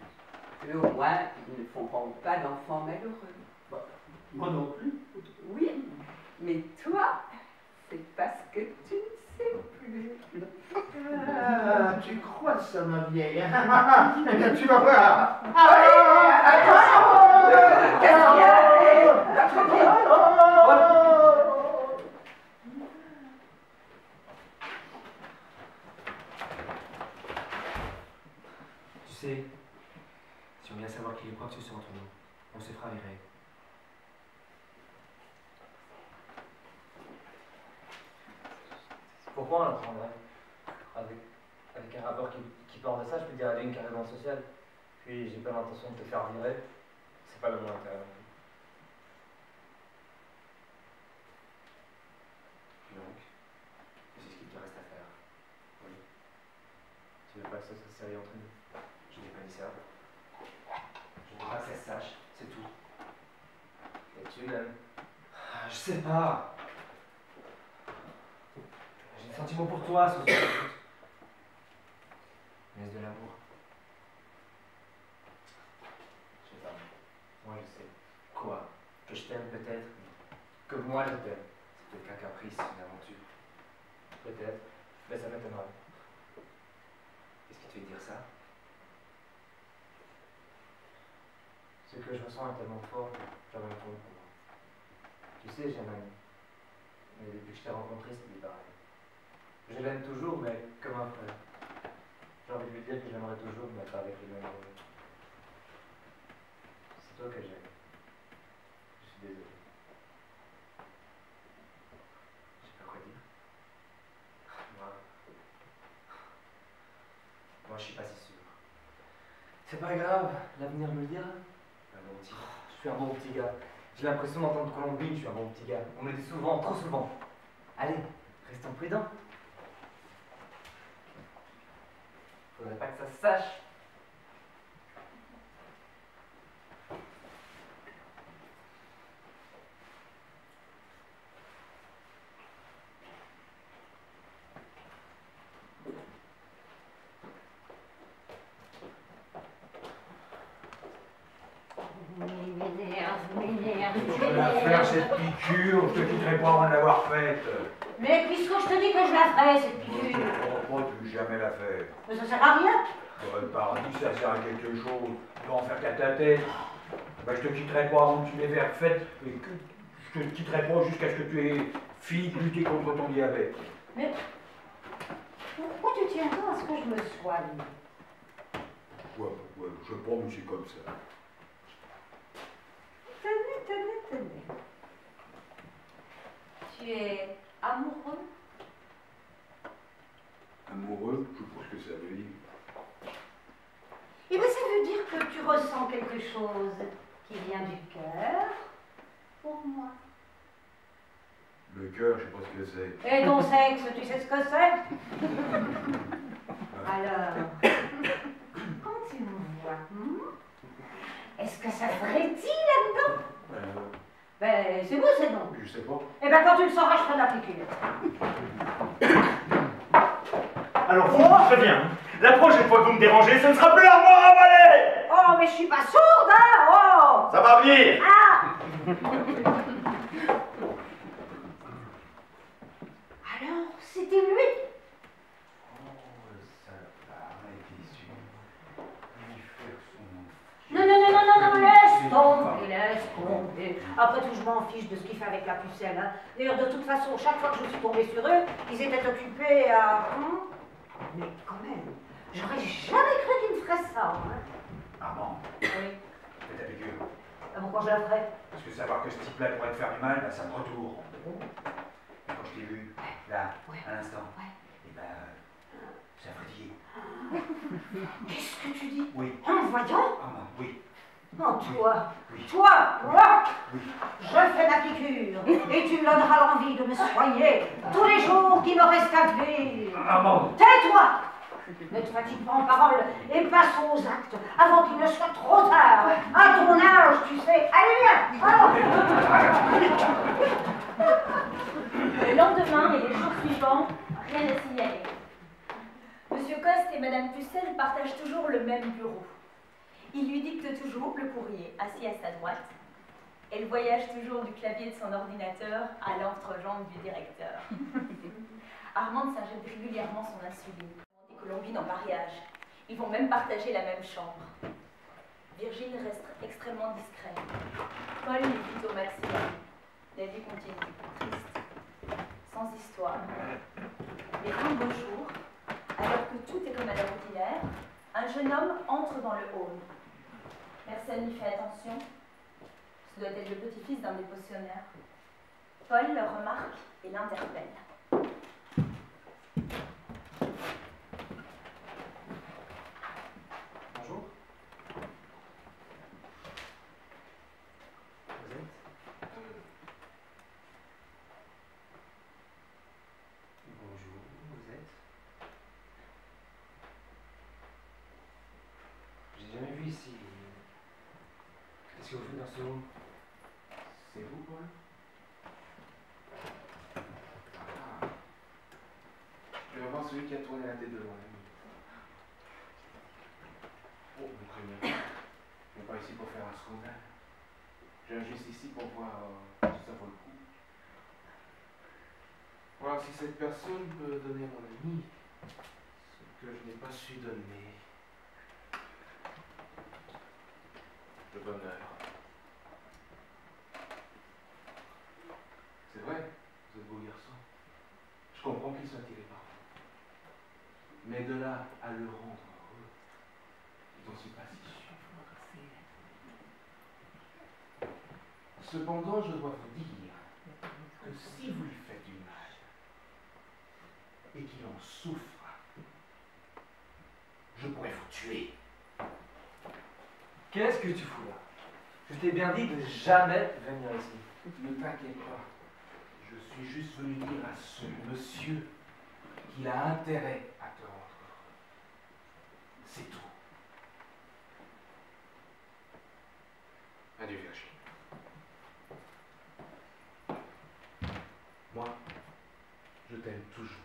Eux, au moins, ils ne feront pas d'enfants malheureux.
Moi non plus.
Oui, mais toi, c'est parce que tu ne sais plus.
Ah, tu crois ça, ma vieille? Eh bien, tu vas voir.
Tu sais, si on vient savoir qu'il y a quoi que ce soit entre nous, on se fera virer. Pourquoi on la prendrait? Avec un rapport qui parle de ça, je peux dire aller une carrière sociale. Puis j'ai pas l'intention de te faire virer. C'est pas le mon intérêt non plus. Donc, c'est ce qu'il te reste à faire. Oui. Tu veux pas que ça soit sérieux entre nous? Je n'ai pas dit ça. Je veux pas que ça se sache, c'est tout. Et tu l'aimes? Je sais pas. J'ai des sentiments pour toi, ce soir. Mais de l'amour. Je sais pas. Moi je sais. Quoi? Que je t'aime peut-être. Que moi je t'aime. C'est peut-être qu'un caprice, une aventure. Peut-être. Mais ça m'étonnerait. Qu'est-ce qui te fait dire ça? Ce que je ressens est tellement fort, j'avais un pour moi. Tu sais, j'ai un ami. Mais depuis que je t'ai rencontré, c'est plus pareil. Je l'aime toujours, mais comme un frère. J'ai envie de lui dire que j'aimerais toujours, mais pas avec les mêmes mots. C'est toi que j'aime. Je suis désolé. Je sais pas quoi dire. Moi, je suis pas si sûr. C'est pas grave, l'avenir me le dira. Un bon petit. Je suis un bon petit gars. J'ai l'impression d'entendre Colombine, je suis un bon petit gars. On me le dit souvent, trop souvent. Allez, restons prudents. Faudrait pas que ça se sache.
faire cette piqûre, je te quitterai pas avant de l'avoir faite.
Mais puisque je te dis que je la ferai, cette piqûre.
Pourquoi tu veux jamais la faire?
Mais ça sert à rien.
Le paradis, ça sert à quelque chose. Tu vas en faire qu'à ta tête. Ben, je te quitterai pas avant que tu l'aies faite et que je te quitterai pas jusqu'à ce que tu aies fini de lutter contre ton diabète.
Mais pourquoi tu tiens tant à ce que je me soigne?
Pourquoi? Je sais pas, mais c'est comme ça.
Tenez. Tu es amoureux?
Amoureux, je sais pas ce que ça veut dire.
Eh bien, ça veut dire que tu ressens quelque chose qui vient du cœur pour moi.
Le cœur, je sais pas ce que c'est.
Et ton sexe, tu sais ce que c'est? Alors, quand tu me vois, est-ce que ça frétille là-dedans? Ben, c'est vous, c'est non.
Je sais pas.
Eh ben, quand tu le sauras, je ferai la piqûre.
Alors, vous, je vous préviens, la prochaine fois que vous me dérangez, ce ne sera plus l'armoire à balai!
Oh, mais je suis pas sourde, hein? Oh!
Ça va venir!
Ah! Alors, c'était lui? Non, laisse tomber. Après tout, je m'en fiche de ce qu'il fait avec la pucelle. Hein. D'ailleurs, de toute façon, chaque fois que je suis tombée sur eux, ils étaient occupés à... Mais quand même, j'aurais jamais cru qu'ils me feraient ça. Hein.
Armand,
Oui.
fais ta piqûre.
Ah, pourquoi je la ferais?
Parce que savoir que ce type-là pourrait te faire du mal, ben, ça me retourne. Quand je t'ai vu, là, à l'instant, et ben, ça frétillé.
Qu'est-ce que tu dis?
Oui.
En me voyant?
Armand, oui.
Non, toi,
Oui.
toi,
Oui.
je fais ma piqûre et tu me donneras l'envie de me soigner tous les jours qui me restent à vivre.
Armand.
Tais-toi! Ne te fatigue pas en parole et passe aux actes avant qu'il ne soit trop tard. À ton âge, tu sais. Allez, viens!
Le lendemain et les jours suivants, rien à signaler. Monsieur Coste et Madame Pucelle partagent toujours le même bureau. Il lui dicte toujours le courrier, assis à sa droite. Elle voyage toujours du clavier de son ordinateur à l'entrejambe du directeur. Armande s'injecte régulièrement son insuline. Des colombines en mariage. Ils vont même partager la même chambre. Virginie reste extrêmement discrète. Paul l'évite au maximum. La vie continue, triste, sans histoire. Mais un beau jour, alors que tout est comme à l'ordinaire, un jeune homme entre dans le hall. Personne n'y fait attention. Ce doit être le petit-fils d'un des potionnaires. Paul le remarque et l'interpelle.
Bonjour. Vous êtes? Bonjour, vous êtes? J'ai jamais vu ici. Qu'est-ce que vous faites dans ce room?
C'est vous, Paul? Ah. Je vais voir celui qui a tourné la tête de loin. Oh, vous prévenez. Je ne viens pas ici pour faire un scandale. Je viens juste ici pour voir si ça vaut le coup. Voir si cette personne peut donner à mon ami ce que je n'ai pas su donner. Le bonheur. C'est vrai, vous êtes beau garçon. Je comprends qu'il soit attiré par vous. Mais de là à le rendre heureux, je n'en suis pas si sûr. Cependant, je dois vous dire que si vous lui faites du mal et qu'il en souffre, je pourrais vous tuer.
Qu'est-ce que tu fous là? Je t'ai bien dit de jamais venir ici.
Ne t'inquiète pas. Je suis juste venu dire à ce monsieur qu'il a intérêt à te rendre heureux. C'est tout. Adieu, Virginie. Moi, je t'aime toujours.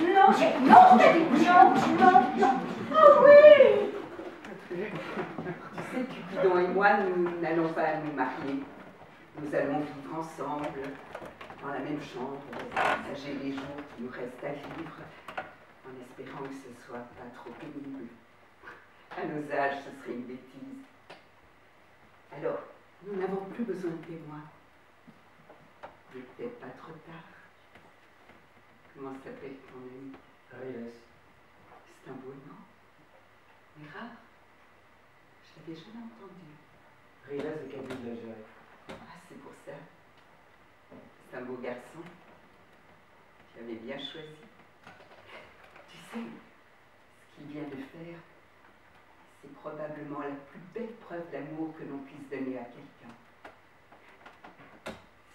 Non, non. Oh oui.
Tu sais, Cupidon et moi, nous n'allons pas nous marier. Nous allons vivre ensemble, dans la même chambre, partager les jours qui nous restent à vivre, en espérant que ce soit pas trop pénible. À nos âges, ce serait une bêtise. Alors, nous n'avons plus besoin de témoins. Il n'est peut-être pas trop tard. Comment s'appelle ton ami?
Riles.
C'est un beau nom, mais rare. Je l'avais jamais entendu.
Riles de Kabylie d'Algérie.
Ah, c'est pour ça. C'est un beau garçon. Tu avais bien choisi. Tu sais, ce qu'il vient de faire, c'est probablement la plus belle preuve d'amour que l'on puisse donner à quelqu'un.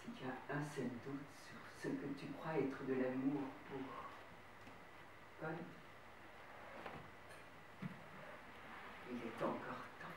Si tu as un seul doute sur ce que tu crois être de l'amour pour Paul, il est encore temps.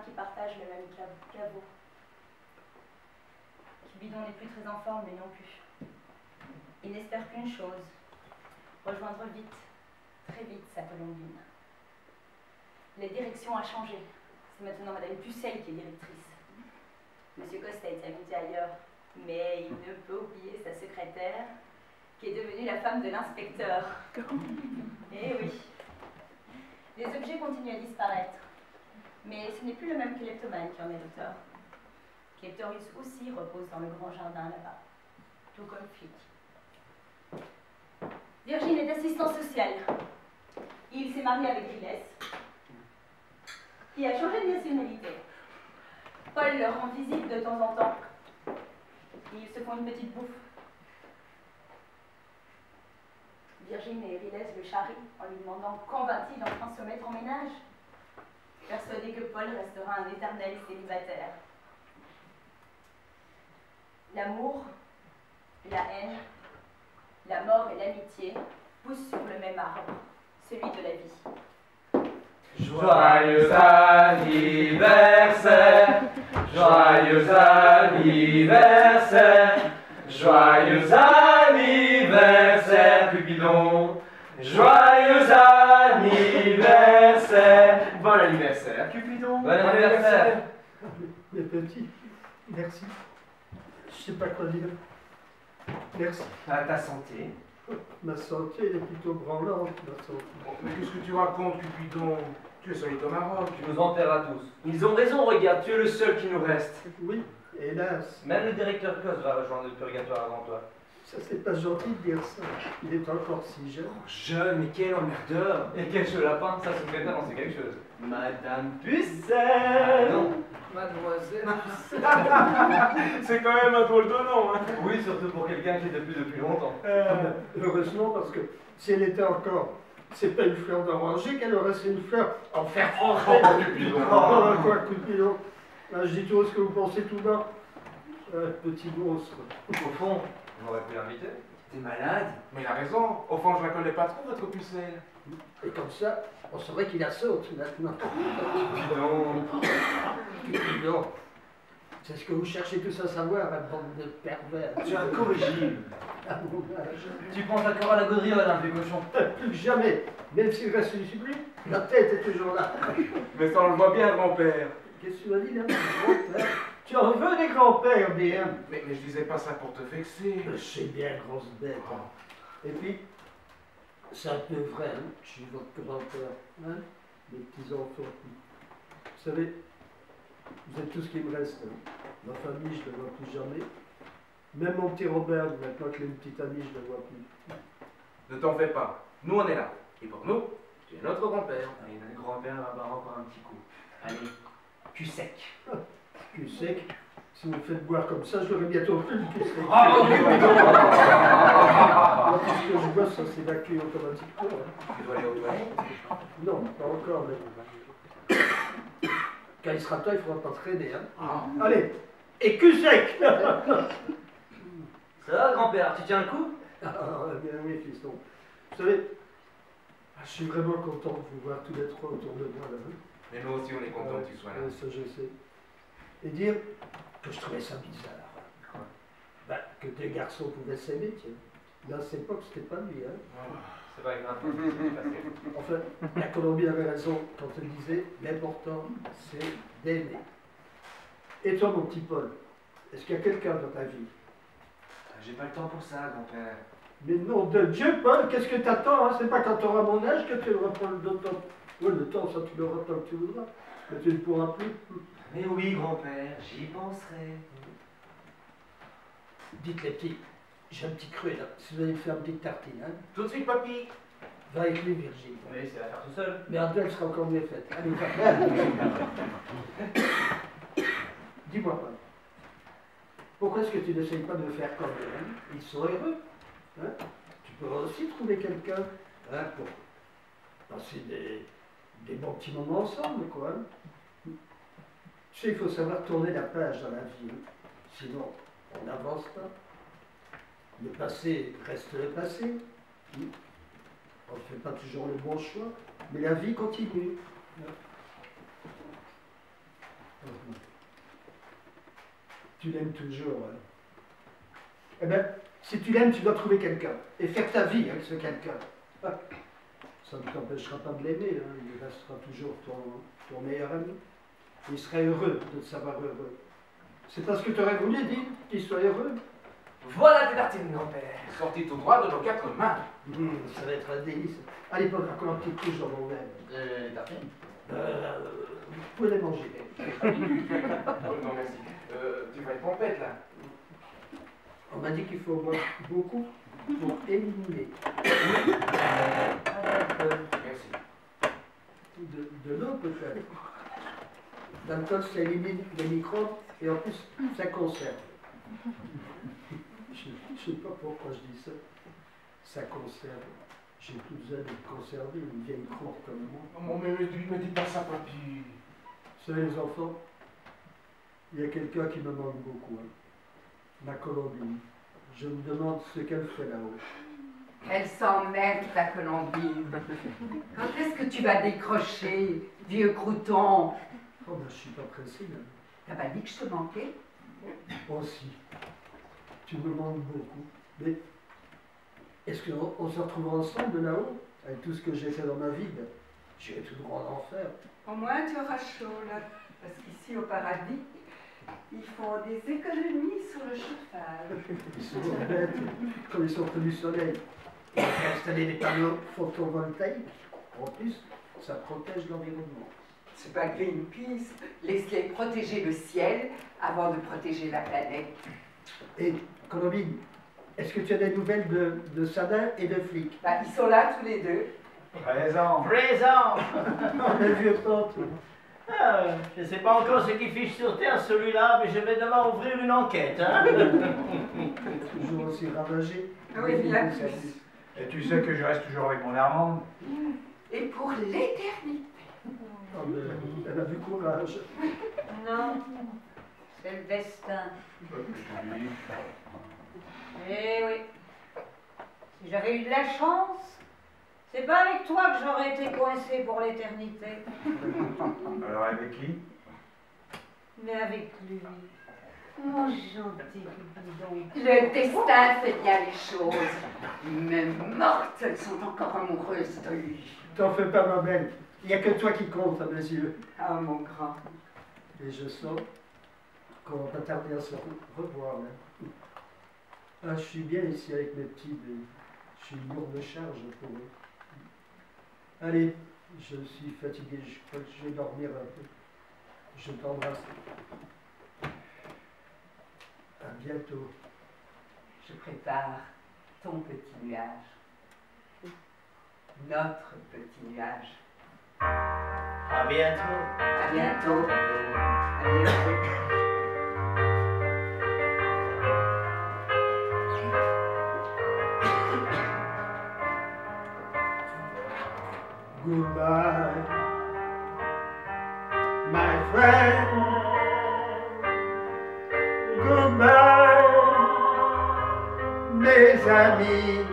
Qui partagent le même caveau. Cupidon n'est plus très en forme, mais non plus. Il n'espère qu'une chose, rejoindre vite, très vite, sa Colombine. La direction a changé. C'est maintenant Madame Pucelle qui est directrice. Monsieur Coste a été remonté ailleurs, mais il ne peut oublier sa secrétaire, qui est devenue la femme de l'inspecteur. Eh oui. Les objets continuent à disparaître. Mais ce n'est plus le même kleptomane qui en est l'auteur. Kleptorius aussi repose dans le grand jardin là-bas, tout comme Flic. Virgile est assistant social. Il s'est marié avec Riles, qui a changé de nationalité. Paul leur rend visite de temps en temps. Ils se font une petite bouffe. Virgile et Riles le charrient en lui demandant quand va-t-il enfin se mettre en ménage, persuadé que Paul restera un éternel célibataire. L'amour, la haine, la mort et l'amitié poussent sur le même arbre, celui de la vie.
Joyeux anniversaire, joyeux anniversaire, joyeux anniversaire, Cupidon. Joyeux anniversaire.
Bon anniversaire, Cupidon.
Bon anniversaire.
Mes petits, merci. Je sais pas quoi dire. Merci.
À ta santé.
Ma santé elle est plutôt branlante, ma santé.
Mais qu'est-ce que tu racontes, Cupidon? Tu es solide au Maroc.
Tu nous enterres tous. Ils ont raison, regarde, tu es le seul qui nous reste.
Oui, hélas.
Même le directeur Cos va rejoindre le purgatoire avant toi.
Ça, c'est pas gentil de dire ça. Il est encore si jeune.
Jeune, mais quel emmerdeur.
Et quel jeu lapin, ça secrétaire, on sait quelque chose.
Madame Pucelle.
Non.
Mademoiselle Pucelle. C'est quand même un drôle de nom, hein.
Oui, surtout pour quelqu'un qui est depuis longtemps.
Heureusement, parce que si elle était encore... C'est pas une fleur d'oranger qu'elle aurait, c'est une fleur en fer français.
Oh, Cupidon.
Oh, quoi, Cupidon. Je dis tout ce que vous pensez tout bas. Petit monstre.
Au fond, on aurait pu l'inviter.
T'es malade? Mais il a raison. Au fond, je la connais pas trop, votre Pucelle.
Et comme ça, on saurait qu'il a saute maintenant.
Cupidon.
Cupidon. C'est ce que vous cherchez tous à savoir, la bande de pervers.
Tu es incorrigible.
À mon âge.
Tu penses encore à la gaudriole, hein, vieux cochon?
Plus que jamais. Même s'il reste du supplice, la tête est toujours là.
Mais ça, on le voit bien, grand-père.
Qu'est-ce que tu m'as dit là? Tu en veux des grands-pères, bien.
Mais je disais pas ça pour te vexer.
Je sais bien, grosse bête. Et puis, c'est un peu vrai, hein? Je suis votre grand-père, hein? Mes petits-enfants. Vous savez, vous êtes tout ce qui me reste. Hein? Ma famille, je ne la vois plus jamais. Même mon petit Robert, maintenant qu'il a une petite amie, je ne la vois plus.
Ne t'en fais pas. Nous, on est là. Et pour nous, tu es notre grand-père.
Et notre grand-père va boire encore un petit coup.
Allez, cul sec.
Cul sec? Si vous me faites boire comme ça, je l'aurais bientôt plus le cul sec. Tout ce que je bois, ça s'évacue automatiquement. Hein.
Tu dois aller aux toilettes?
Non, pas encore, mais... Quand il sera temps, il ne faudra pas traîner. Hein. Allez, et cul sec.
Ça va, grand-père, tu tiens le coup?
Ah, bien oui, fiston. Vous savez, je suis vraiment content de vous voir tous les trois autour de moi, là. Hein.
Mais nous aussi, on est contents que tu sois là.
Ça, je sais. Et dire que je trouvais ça bizarre.
Quoi?
Ben, que deux garçons pouvaient s'aimer, tiens. Dans cette époque, c'était pas lui, hein.
C'est pas grave,
Enfin, la Colombie avait raison quand elle disait l'important, c'est d'aimer. Et toi, mon petit Paul, est-ce qu'il y a quelqu'un dans ta vie?
J'ai pas le temps pour ça, grand-père.
Mais nom de Dieu, Paul, qu'est-ce que t'attends, hein? C'est pas quand tu auras mon âge que tu reprends le temps. Oui, le temps, ça tu l'auras tant que tu voudras. Mais tu ne pourras plus.
Mais oui, grand-père, j'y penserai.
Dites les petits, j'ai un petit creux là. Si vous allez me faire une petite tartine, hein?
Tout de suite, papy.
Va avec lui, Virgile.
Mais c'est à faire tout seul.
Mais en deux, elle sera encore mieux faite. Allez, va. Dis-moi, Paul. Pourquoi est-ce que tu n'essayes pas de me faire comme eux, hein? Ils sont heureux. Hein? Tu pourras aussi trouver quelqu'un, hein, pour passer des bons petits moments ensemble, quoi. Hein? Tu sais, il faut savoir tourner la page dans la vie. Hein? Sinon, on n'avance pas. Le passé reste le passé. Hein? On ne fait pas toujours le bon choix, mais la vie continue. Hein? Tu l'aimes toujours. Hein? Eh bien, si tu l'aimes, tu dois trouver quelqu'un et faire ta vie avec ce quelqu'un. Ah. Ça ne t'empêchera pas de l'aimer, hein. Il restera toujours ton meilleur ami. Il serait heureux de te savoir heureux. C'est pas ce que tu aurais voulu dire, qu'il soit heureux.
Voilà des tartines, grand-père.
Sorties tout droit de nos 4 mains.
Ça va être un délice. À l'époque, quand un petit couche dans mon même.
Les tartines
Vous pouvez les manger.
Non, merci. Tu vas être pompette, là.
On m'a dit qu'il faut boire beaucoup pour éliminer.
Merci.
De l'eau peut-être. L'alcool, ça élimine les microbes et en plus, ça conserve. Je ne sais pas pourquoi je dis ça. Ça conserve. J'ai plus besoin de conserver une vieille croûte comme moi.
Non, mais me dis pas ça, papy.
Vous savez, les enfants, il y a quelqu'un qui me manque beaucoup. Hein. Ma Colombine. Je me demande ce qu'elle fait là-haut.
Elle s'emmerde, ta Colombine. Quand est-ce que tu vas décrocher, vieux crouton?
Oh, ben, je suis pas pressé, là.
T'as pas dit que je te manquais?
Oh, si. Tu me manques beaucoup. Mais est-ce qu'on se retrouvera ensemble là-haut? Avec tout ce que j'ai fait dans ma vie, ben, j'irai tout droit en enfer.
Au moins, tu auras chaud, là. Parce qu'ici, au paradis, ils font des économies sur le chauffage.
Ils sont bêtes, comme ils sont près du soleil. Ils ont installé des panneaux photovoltaïques. En plus, ça protège l'environnement.
C'est pas Greenpeace. Laisse-les protéger le ciel avant de protéger la planète.
Et, Colombine, est-ce que tu as des nouvelles de Sadin et de Flic?
Bah, ils sont là tous les deux.
Présent.
Présent.
Oh, mes vieux potes.
Ah, je ne sais pas encore ce qui fiche sur terre celui-là, mais je vais demain ouvrir une enquête. Hein.
Toujours aussi ravagé.
Ah oui, bien plus.
Et tu sais que je reste toujours avec mon Armande.
Et pour l'éternité.
Oh, mais elle a du courage.
Non, c'est le destin. Eh oui. Si j'avais eu de la chance, c'est pas avec toi que j'aurais été coincée pour l'éternité.
Alors avec qui?
Mais avec lui. Mon gentil bidon.
Le destin fait bien les choses. Même mortes, elles sont encore amoureuses de lui.
T'en fais pas, ma belle. Il n'y a que toi qui compte à mes yeux.
Ah, mon grand.
Et je sens qu'on va pas tarder à se revoir. Là. Ah, je suis bien ici avec mes petits, mais je suis une lourde charge pour eux. Allez, je suis fatigué, je crois que je vais dormir un peu. Je t'embrasse. À bientôt.
Je prépare ton petit nuage. Notre petit nuage.
À bientôt.
À bientôt. À bientôt.
Goodbye, my friend. Goodbye, mes amis.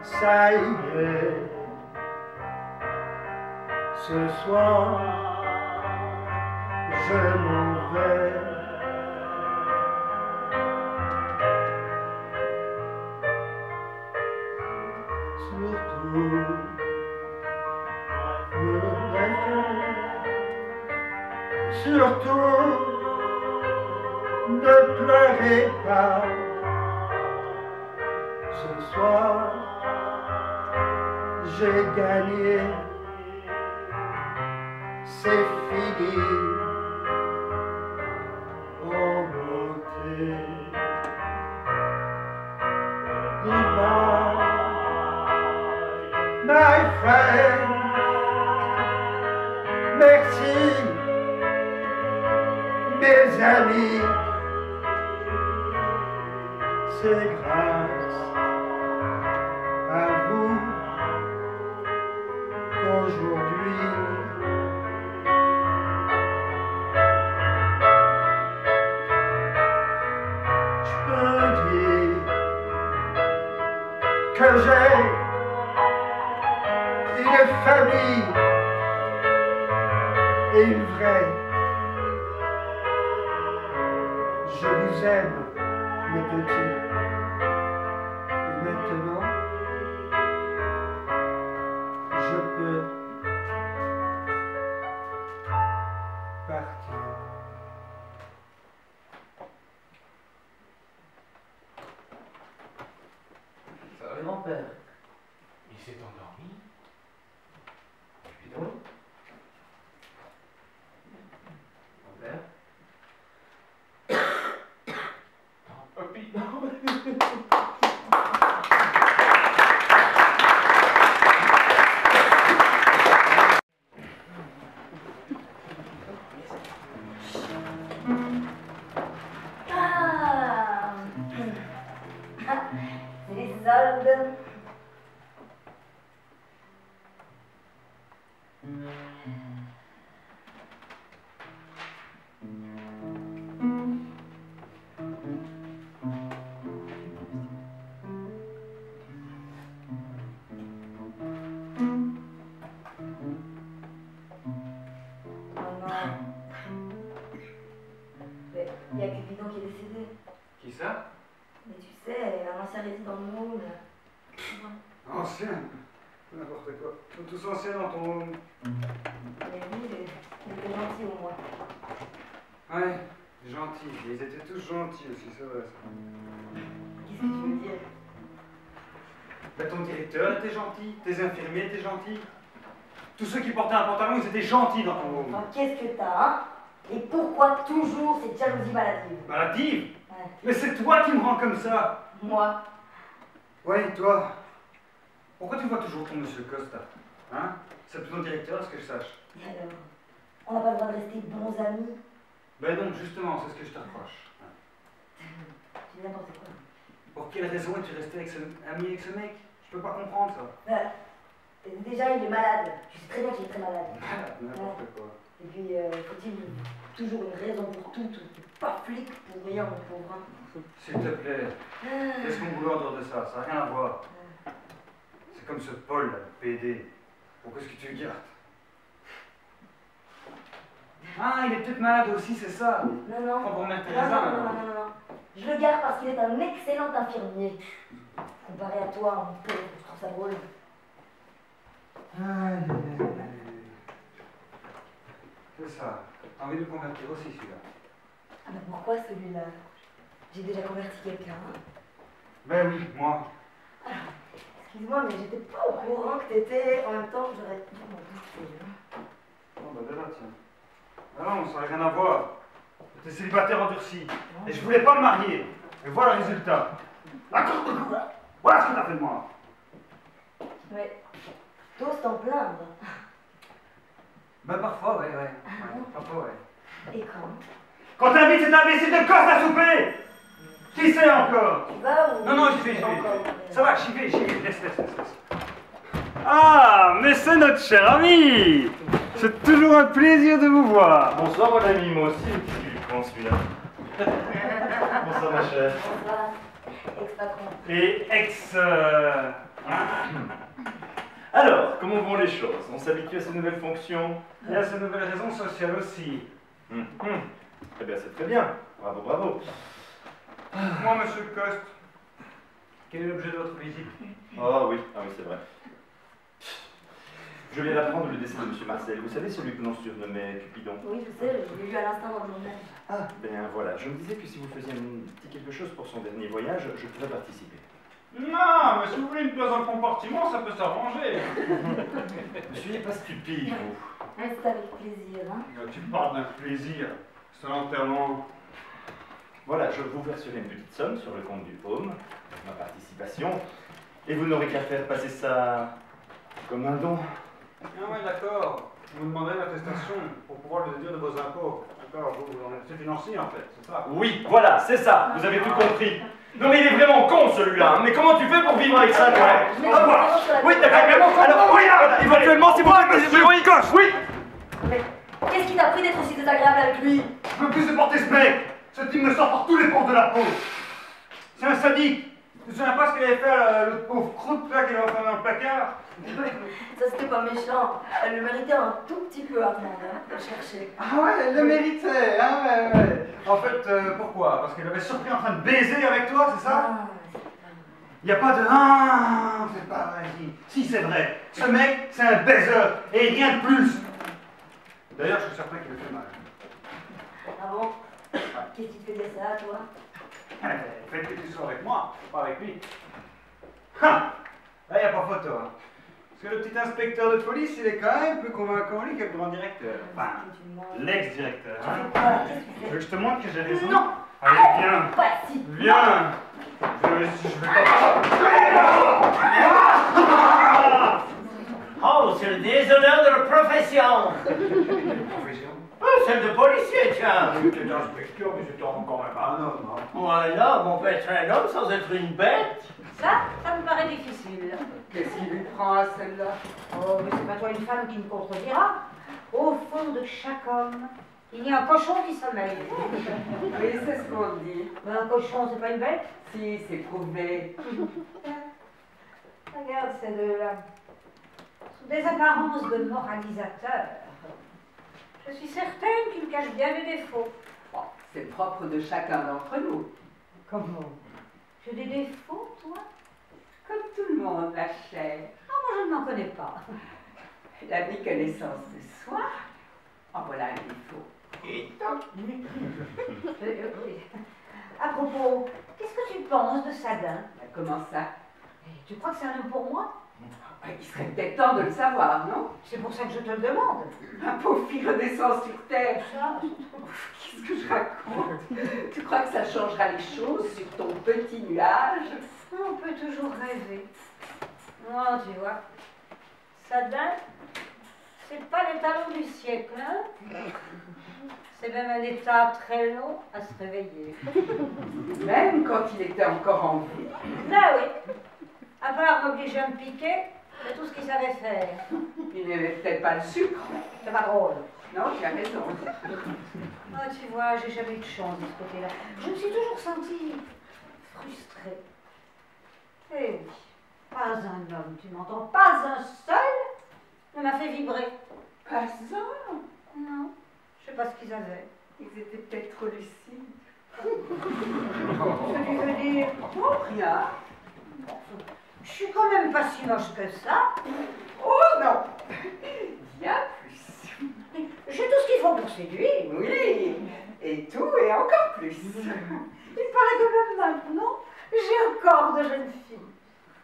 Ça y est, ce soir, je m'en vais. Surtout, surtout, ne pleurez pas. Ce soir, j'ai gagné. C'est fini. En beauté. Goodbye, my friend. Merci, mes amis. C'est grâce à vous qu'aujourd'hui je peux dire que j'ai une famille et une vraie. Je vous aime, mes petits. Et maintenant, je peux partir.
Il y a Cupidon qui est décédé.
Qui ça?
Mais tu sais, un ancien résident de Moon.
Ancien? N'importe quoi. Ils sont tous anciens dans ton monde.
Mais lui, il était gentil au moins.
Ouais, gentils. Ils étaient tous gentils aussi, c'est vrai ça.
Qu'est-ce que tu veux dire?
Bah, ton directeur était gentil, tes infirmiers étaient gentils. Tous ceux qui portaient un pantalon, ils étaient gentils dans ton monde.
Enfin, qu'est-ce que t'as, hein? Et pourquoi toujours cette jalousie maladive?
Maladive?
Ouais.
Mais c'est toi qui me rends comme ça.
Moi?
Ouais, toi. Pourquoi tu vois toujours ton monsieur Costa? Hein? C'est plus ton directeur, à ce que je sache.
Et alors? On n'a pas le droit de rester bons amis?
Ben non, justement, c'est ce que je te reproche.
Tu dis n'importe quoi.
Pour quelle raison es-tu resté ami avec ce mec? Je peux pas comprendre ça.
Bah, déjà, il est malade. Je sais très bien qu'il est très malade.
N'importe quoi.
Et puis, faut-il toujours une raison pour tout? T'es pas flic pour rien, mon pauvre.
S'il te plaît, qu'est-ce qu'on voulait en dehors de ça? Ça n'a rien à voir. C'est comme ce Paul, là, le PD. Pourquoi est-ce que tu le gardes? Ah, il est peut-être malade aussi, c'est ça?
Non, non.
Faut pour mettre tes
Non,
raisins,
non,
alors.
non, non, non. Je le garde parce qu'il est un excellent infirmier. Comparé à toi, mon pauvre, je trouve ça drôle.
Aïe, aïe, aïe, aïe. C'est ça. T'as envie de le convertir aussi, celui-là?
Ah bah pourquoi celui-là? J'ai déjà converti quelqu'un.
Ben oui, moi.
Alors, excuse-moi, mais j'étais pas au courant que t'étais... En même temps, j'aurais dû m'en douter.
Oh bah déjà, tiens. Ah non, ça n'a rien à voir. J'étais célibataire endurci. Et je voulais pas me marier. Et voilà le résultat. Voilà ce que t'as fait de moi.
Mais t'oses t'en plaindre.
Ben parfois, ouais. Parfois, ouais.
Et quand?
Quand t'invites cet imbécile de Coste à souper! Qui c'est encore?
Tu vas ou...
Non, j'y vais. Ça va, j'y vais. Laisse. Ah, mais c'est notre cher ami! C'est toujours un plaisir de vous voir.
Bonsoir mon ami, moi aussi, je suis con celui-là. Bonsoir ma chère.
Bonsoir, ex-patron.
Et Alors, comment vont les choses? On s'habitue à ces nouvelles fonctions?
Et à ces nouvelles raisons sociales aussi.
Eh bien, c'est très bien. Bravo.
Moi, monsieur Coste, quel est l'objet de votre visite?
Ah oui, c'est vrai. Je viens d'apprendre le décès de M. Marcel. Vous savez, celui que l'on surnommait Cupidon?
Oui, je sais, je l'ai lu à l'instant dans le journal.
Ah, ben voilà. Je me disais que si vous faisiez un petit quelque chose pour son dernier voyage, je pourrais participer.
Non, mais si vous voulez une place dans le compartiment, ça peut s'arranger.
Ne soyez pas stupide, vous.
Mais c'est avec plaisir, hein.
Tu parles d'un plaisir. C'est un enterrement.
Voilà, je vous verserai une petite somme sur le compte du home, ma participation, et vous n'aurez qu'à faire passer ça comme un don.
Ah ouais, d'accord. Vous me demanderez l'attestation pour pouvoir le déduire de vos impôts. D'accord, vous en êtes financier en fait, c'est ça?
Oui, voilà, c'est ça, vous avez tout compris. Non mais il est vraiment con celui-là, hein. Mais comment tu fais pour vivre avec ça, toi? Oui, d'accord, alors oui, éventuellement c'est moi qui oui, gauche, oui.
Mais qu'est-ce qui t'a pris d'être aussi désagréable avec lui?
Je peux plus supporter ce mec. Ce type me sort par tous les pores de la peau. C'est un sadique. Tu te souviens pas ce qu'il avait fait à l'autre pauvre croûte là qu'il a enfermé dans le placard?
Ça c'était pas méchant. Elle le méritait un tout petit peu, Armand, hein, de chercher.
Ah ouais, elle le méritait, hein, ouais. En fait, pourquoi? Parce qu'elle l'avait surpris en train de baiser avec toi, c'est ça? Il n'y a pas de ah, c'est pas vrai. Si, c'est vrai. Ce mec, c'est un baiser et rien de plus. D'ailleurs, je suis certain qu'il le fait mal.
Ah bon? Qu'est-ce qui te fait dire ça, toi?
Faites que tu sois avec moi, pas avec lui. Ha! Là, il n'y a pas photo. Hein. Parce que le petit inspecteur de police, il est quand même plus convaincant lui que le grand directeur. Enfin, l'ex-directeur. Hein. Tu veux que je te montre que j'ai raison?
Non!
Allez, viens!
Pas si!
Viens! Je vais pas...
Oh, c'est le déshonneur de la profession!
Profession?
Celle de policier, tiens!
Oui, t'es inspecteur, mais c'était quand même pas un homme. Hein.
Un homme, on peut être un homme sans être une bête.
Ça me paraît difficile.
Qu'est-ce qui lui prend à celle-là?
Oh, mais c'est pas toi une femme qui me contredira. Au fond de chaque homme, il y a un cochon qui sommeille.
Oui, c'est ce qu'on dit.
Mais un cochon, c'est pas une bête?
Si, c'est prouvé.
Regarde ces deux-là. Sous des apparences de moralisateurs. Je suis certaine qu'ils cachent bien des défauts.
Bon, c'est propre de chacun d'entre nous.
Comment? J'ai des défauts, toi?
Comme tout le monde, la chair.
Ah, moi, je ne m'en connais pas.
La méconnaissance de soi, en voilà un défaut.
Et tant.
Oui. À propos, qu'est-ce que tu penses de Sadin?
Comment ça?
Tu crois que c'est un homme pour moi?
Il serait peut-être temps de le savoir, non?
C'est pour ça que je te le demande.
Un pauvre fille redescend sur terre.
Ça,
Qu'est-ce que je raconte? Tu crois que ça changera les choses sur ton petit nuage?
on peut toujours rêver. Non, tu vois, Sadin, c'est pas l'étalon du siècle, hein? C'est même un état très long à se réveiller.
Même quand il était encore en vie.
Ah oui, à part m'obliger à me piquer, c'est tout ce qu'il savait faire.
Il n'aimait peut-être pas le sucre.
C'est pas drôle.
Non, tu as raison.
Ah, tu vois, j'ai jamais eu de chance de ce côté-là. Je me suis toujours sentie frustrée. Eh oui, pas un homme, tu m'entends, pas un seul ne m'a fait vibrer.
Pas un?
Non, je sais pas ce qu'ils avaient.
Ils étaient peut-être trop lucides.
Ce que tu veux dire?
Oh, rien.
Je suis quand même pas si moche que ça.
Oh non! Bien plus.
J'ai tout ce qu'il faut pour séduire.
Oui, et tout et encore plus.
Il paraît que même maintenant, j'ai un corps de jeune fille.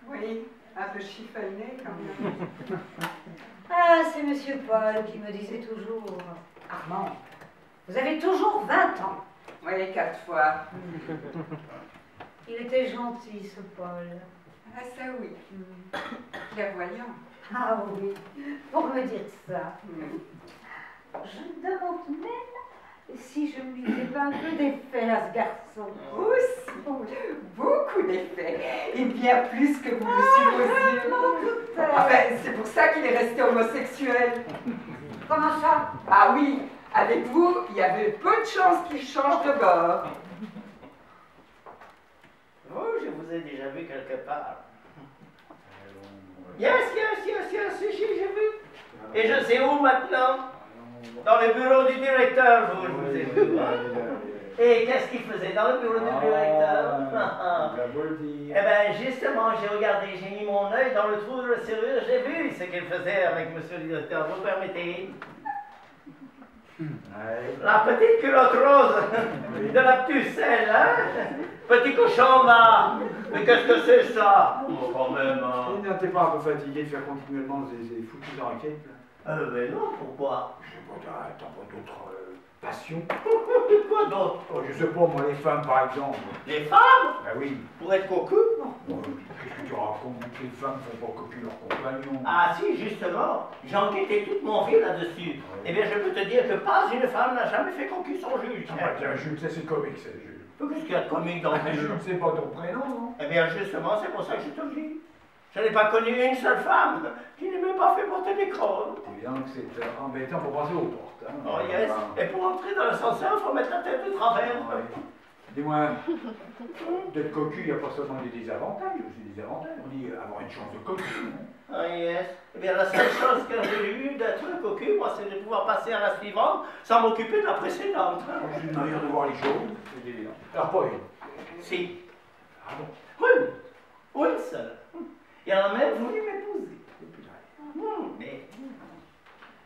Oui, un peu chiffonné quand même.
Ah, c'est Monsieur Paul qui me disait toujours, Armand, vous avez toujours 20 ans.
Oui, 4 fois.
Il était gentil, ce Paul.
Ah ça oui. Clairvoyant.
Ah oui, pour me dire ça. Je me demande même si je ne lui fais pas un peu d'effet à ce garçon.
Aussi, beaucoup d'effets. Et bien plus que vous le supposiez. Enfin, c'est pour ça qu'il est resté homosexuel.
Comment ça?
Ah oui, avec vous, il y avait peu de chances qu'il change de bord.
Oh, je vous ai déjà vu quelque part. Yes, j'ai vu. Et je sais où maintenant? Dans le bureau du directeur, je vous ai vu. Et qu'est-ce qu'il faisait dans le bureau du directeur? Eh bien, justement, j'ai regardé, j'ai mis mon œil dans le trou de la serrure, j'ai vu ce qu'il faisait avec monsieur le directeur, vous permettez? La petite culotte rose de la pucelle, hein? Petit cochon là! Mais qu'est-ce que c'est ça? Oh, quand même.
Non, t'es pas un peu fatigué de faire continuellement ces foutues enquêtes là?
Mais non, pourquoi?
Je sais pas, t'as pas d'autres passions?
Quoi d'autre?
Oh, je sais pas, moi, les femmes par exemple.
Les femmes?
Ben oui.
Pour être cocu?
Qu'est-ce que tu racontes? Les femmes font pas cocu leurs compagnons.
Ah si, justement, j'ai enquêté toute mon vie là-dessus. Eh bien, je peux te dire que pas une femme n'a jamais fait cocu son juge.
Ah, tiens, Jules, c'est comique, c'est Jules.
Qu'est-ce qu'il y a de comique dans le
Jules,
jeu?
c'est pas ton prénom, non?
Eh bien, justement, c'est pour ça que je te le dis. Je n'ai pas connu une seule femme qui ne m'ait pas fait porter des crônes.
C'est bien que c'est embêtant pour passer aux portes. Hein.
Oh yes, et pour entrer dans l'ascenseur, il faut mettre la tête de travers.
Ouais. Dis-moi, d'être cocu, il n'y a pas seulement des désavantages, il y a aussi des avantages. On dit avoir une chance de cocu.
Ah yes. Eh bien, la seule chose que j'ai eue d'être cocu, moi, c'est de pouvoir passer à la suivante sans m'occuper de la précédente.
C'est une manière de voir les choses. Alors, pas une.
Si.
Ah bon?
Une seule. Il en a même voulu m'épouser. Mais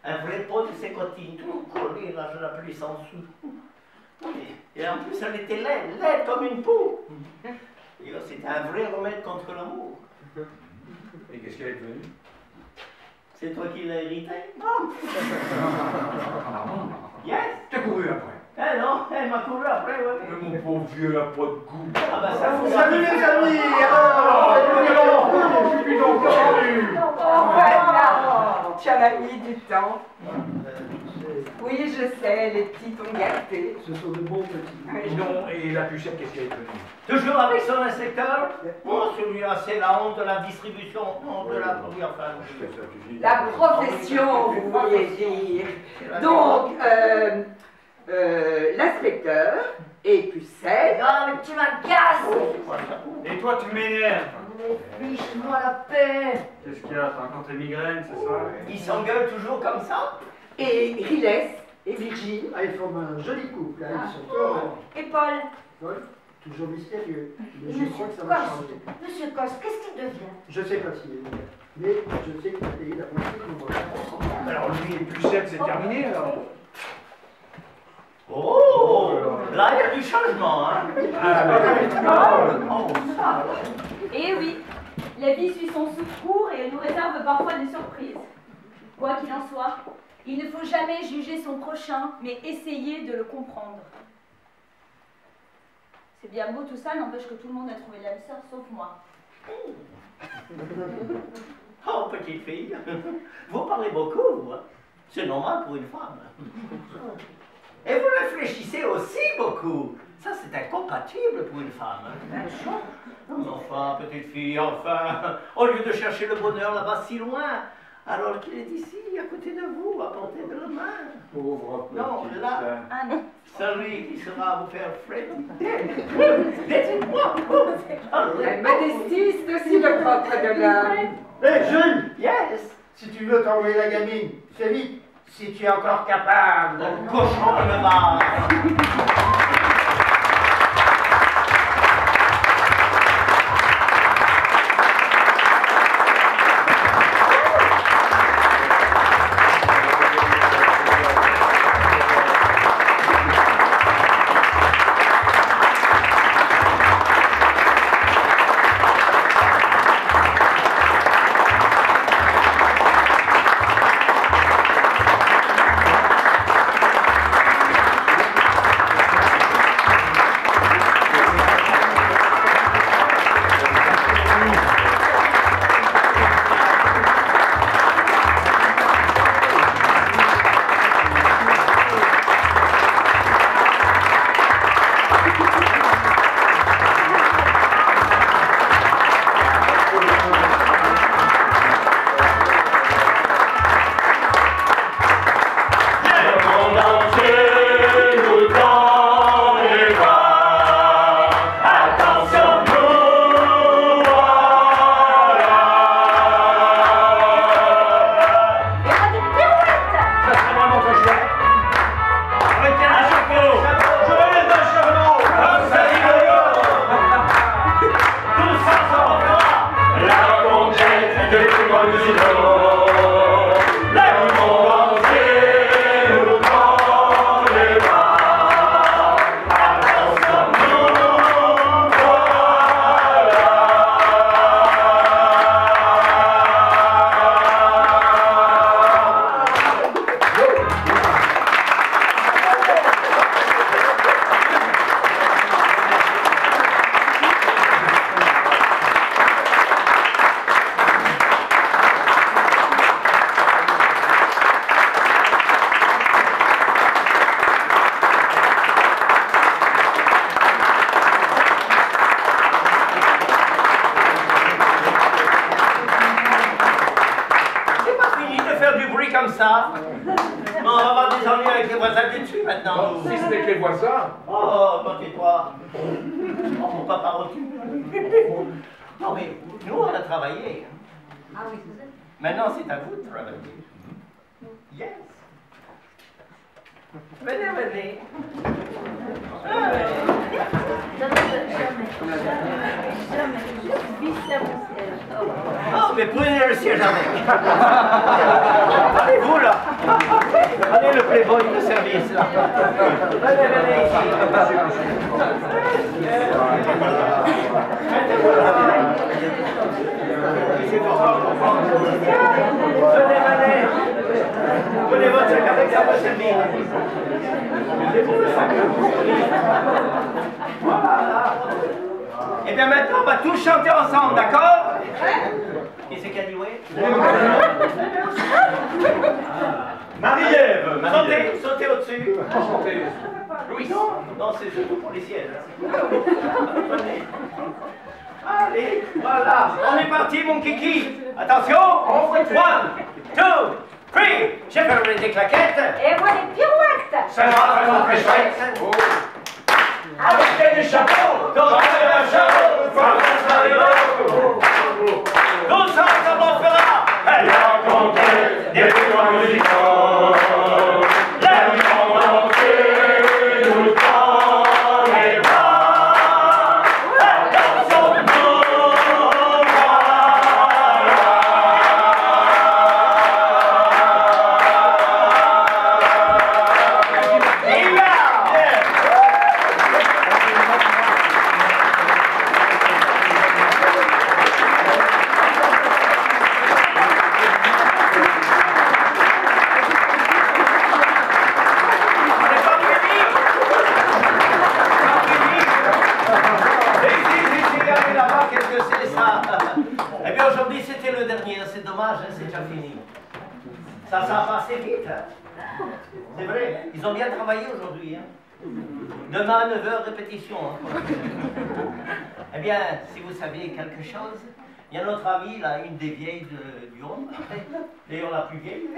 un vrai pot de sécotine, tout collé, là, je l'ai plus sans sous. Et en plus, elle était laide comme une poule. Et là, c'était un vrai remède contre l'amour.
Et qu'est-ce qu'elle est devenue?
C'est toi qui l'as hérité? Non. Yes.
T'as couru après?
Eh non, elle m'a couru après, ouais.
Mais mon pauvre vieux, elle a pas de goût.
Ah bah ça faut...
Salut les amis!
Voilà, tu as mis du temps. Oui, je sais, les petits ont gâté.
Ce sont de bons petits.
Non, et la pucette, qu'est-ce qu'elle est devenue?
Toujours avec son inspecteur? Oh, celui-là, c'est la honte de la distribution. Non, de la... Oui, enfin...
La profession, vous voulez dire. Donc, l'inspecteur et Pucelle.
Non, mais tu m'agaces!
Et toi, tu m'énerves.
Fiche-moi la paix!
Qu'est-ce qu'il y a? T'as encore tes migraines, c'est ça?
Ils s'engueulent toujours comme ça?
Et Riles et Virgile.
Ah, ils forment un joli couple, hein. Ils sont heureux.
Et Paul?
Paul, toujours mystérieux. Mais je
Monsieur
crois que ça va changer.
Monsieur Coste, qu'est-ce qu'il devient?
Je sais pas s'il est bien. Mais je sais qu'il a payé la moitié de mon voyage.
Alors lui et Pucette, c'est terminé alors?
Oh! Là, il y a du changement, hein?
Eh oui, la vie suit son cours et elle nous réserve parfois des surprises. Quoi qu'il en soit, il ne faut jamais juger son prochain, mais essayer de le comprendre. C'est bien beau tout ça, n'empêche que tout le monde a trouvé l'âme sœur, sauf moi.
Oh, petite fille, vous parlez beaucoup, vous, hein? C'est normal pour une femme. Et vous réfléchissez aussi beaucoup. Ça, c'est incompatible pour une femme. Hein? Enfin, petite fille, enfin, au lieu de chercher le bonheur là-bas si loin, alors qu'il est ici, à côté de vous, à portée de la main.
Pauvre petite.
Non, là, celui qui sera à vous faire frétiller. Dites-moi.
La modestie, c'est aussi le propre de l'homme.
Hé, Jules!
Yes.
Si tu veux t'envoyer la gamine, fais vite, si tu es encore capable.
Cochon, le mât. Comme ça. On va avoir des ennuis avec les voisins du dessus maintenant.
Si ce n'est que les voisins.
Oh, toi tais-toi. Oh, mon papa recule. Non, mais nous, on a travaillé.
Ah oui, c'est ça.
Maintenant, c'est à vous de travailler. Yes. Venez, venez.
Jamais. Je vis à mon siège.
Oh, mais prenez le siège avec. Allez-vous là. Allez, le playboy de service là. Venez, venez ici. Venez, venez. Prenez votre sac avec, ça va servir. C'est pour le sac. Voilà. Et bien maintenant, on va tous chanter ensemble, d'accord? Qui c'est qui a dit oui?
Marie-Ève.
Sautez, sautez. au-dessus.
Enchanté.
Louis, non, c'est surtout pour les siennes. Venez. Allez, voilà, on est parti, mon kiki. Attention, on fait 1, 2, 3. J'ai fermé des claquettes.
Et voilà les pirouettes.
Ça va vraiment très chouette.
Avec des chapeaux, dans un chapeau, tout ça, ça m'en fera. Elle a compté des plans musicaux. Le monde entier nous tend les bras. Dans son nom, eh bien aujourd'hui c'était le dernier, c'est dommage, hein, c'est déjà fini. Ça a passé vite. C'est vrai, ils ont bien travaillé aujourd'hui. Hein. Demain à 9h, répétition. Hein. Eh bien, si vous saviez quelque chose, il y a notre amie, là, une des vieilles du Home, d'ailleurs la plus vieille.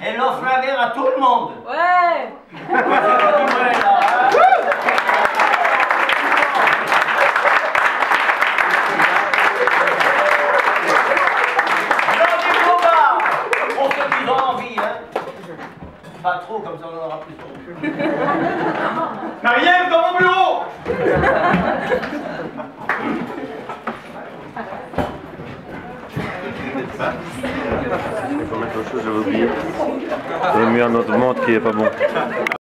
Elle offre un verre à tout le monde.
Ouais.
Ouais, là, hein. Pour ceux qui ont envie, hein. Pas trop, comme ça on en aura plus trop.
Marie-Ève, dans mon bureau.
Il faut mettre autre chose, j'avais oublié. J'avais mis un autre montre qui est pas bon.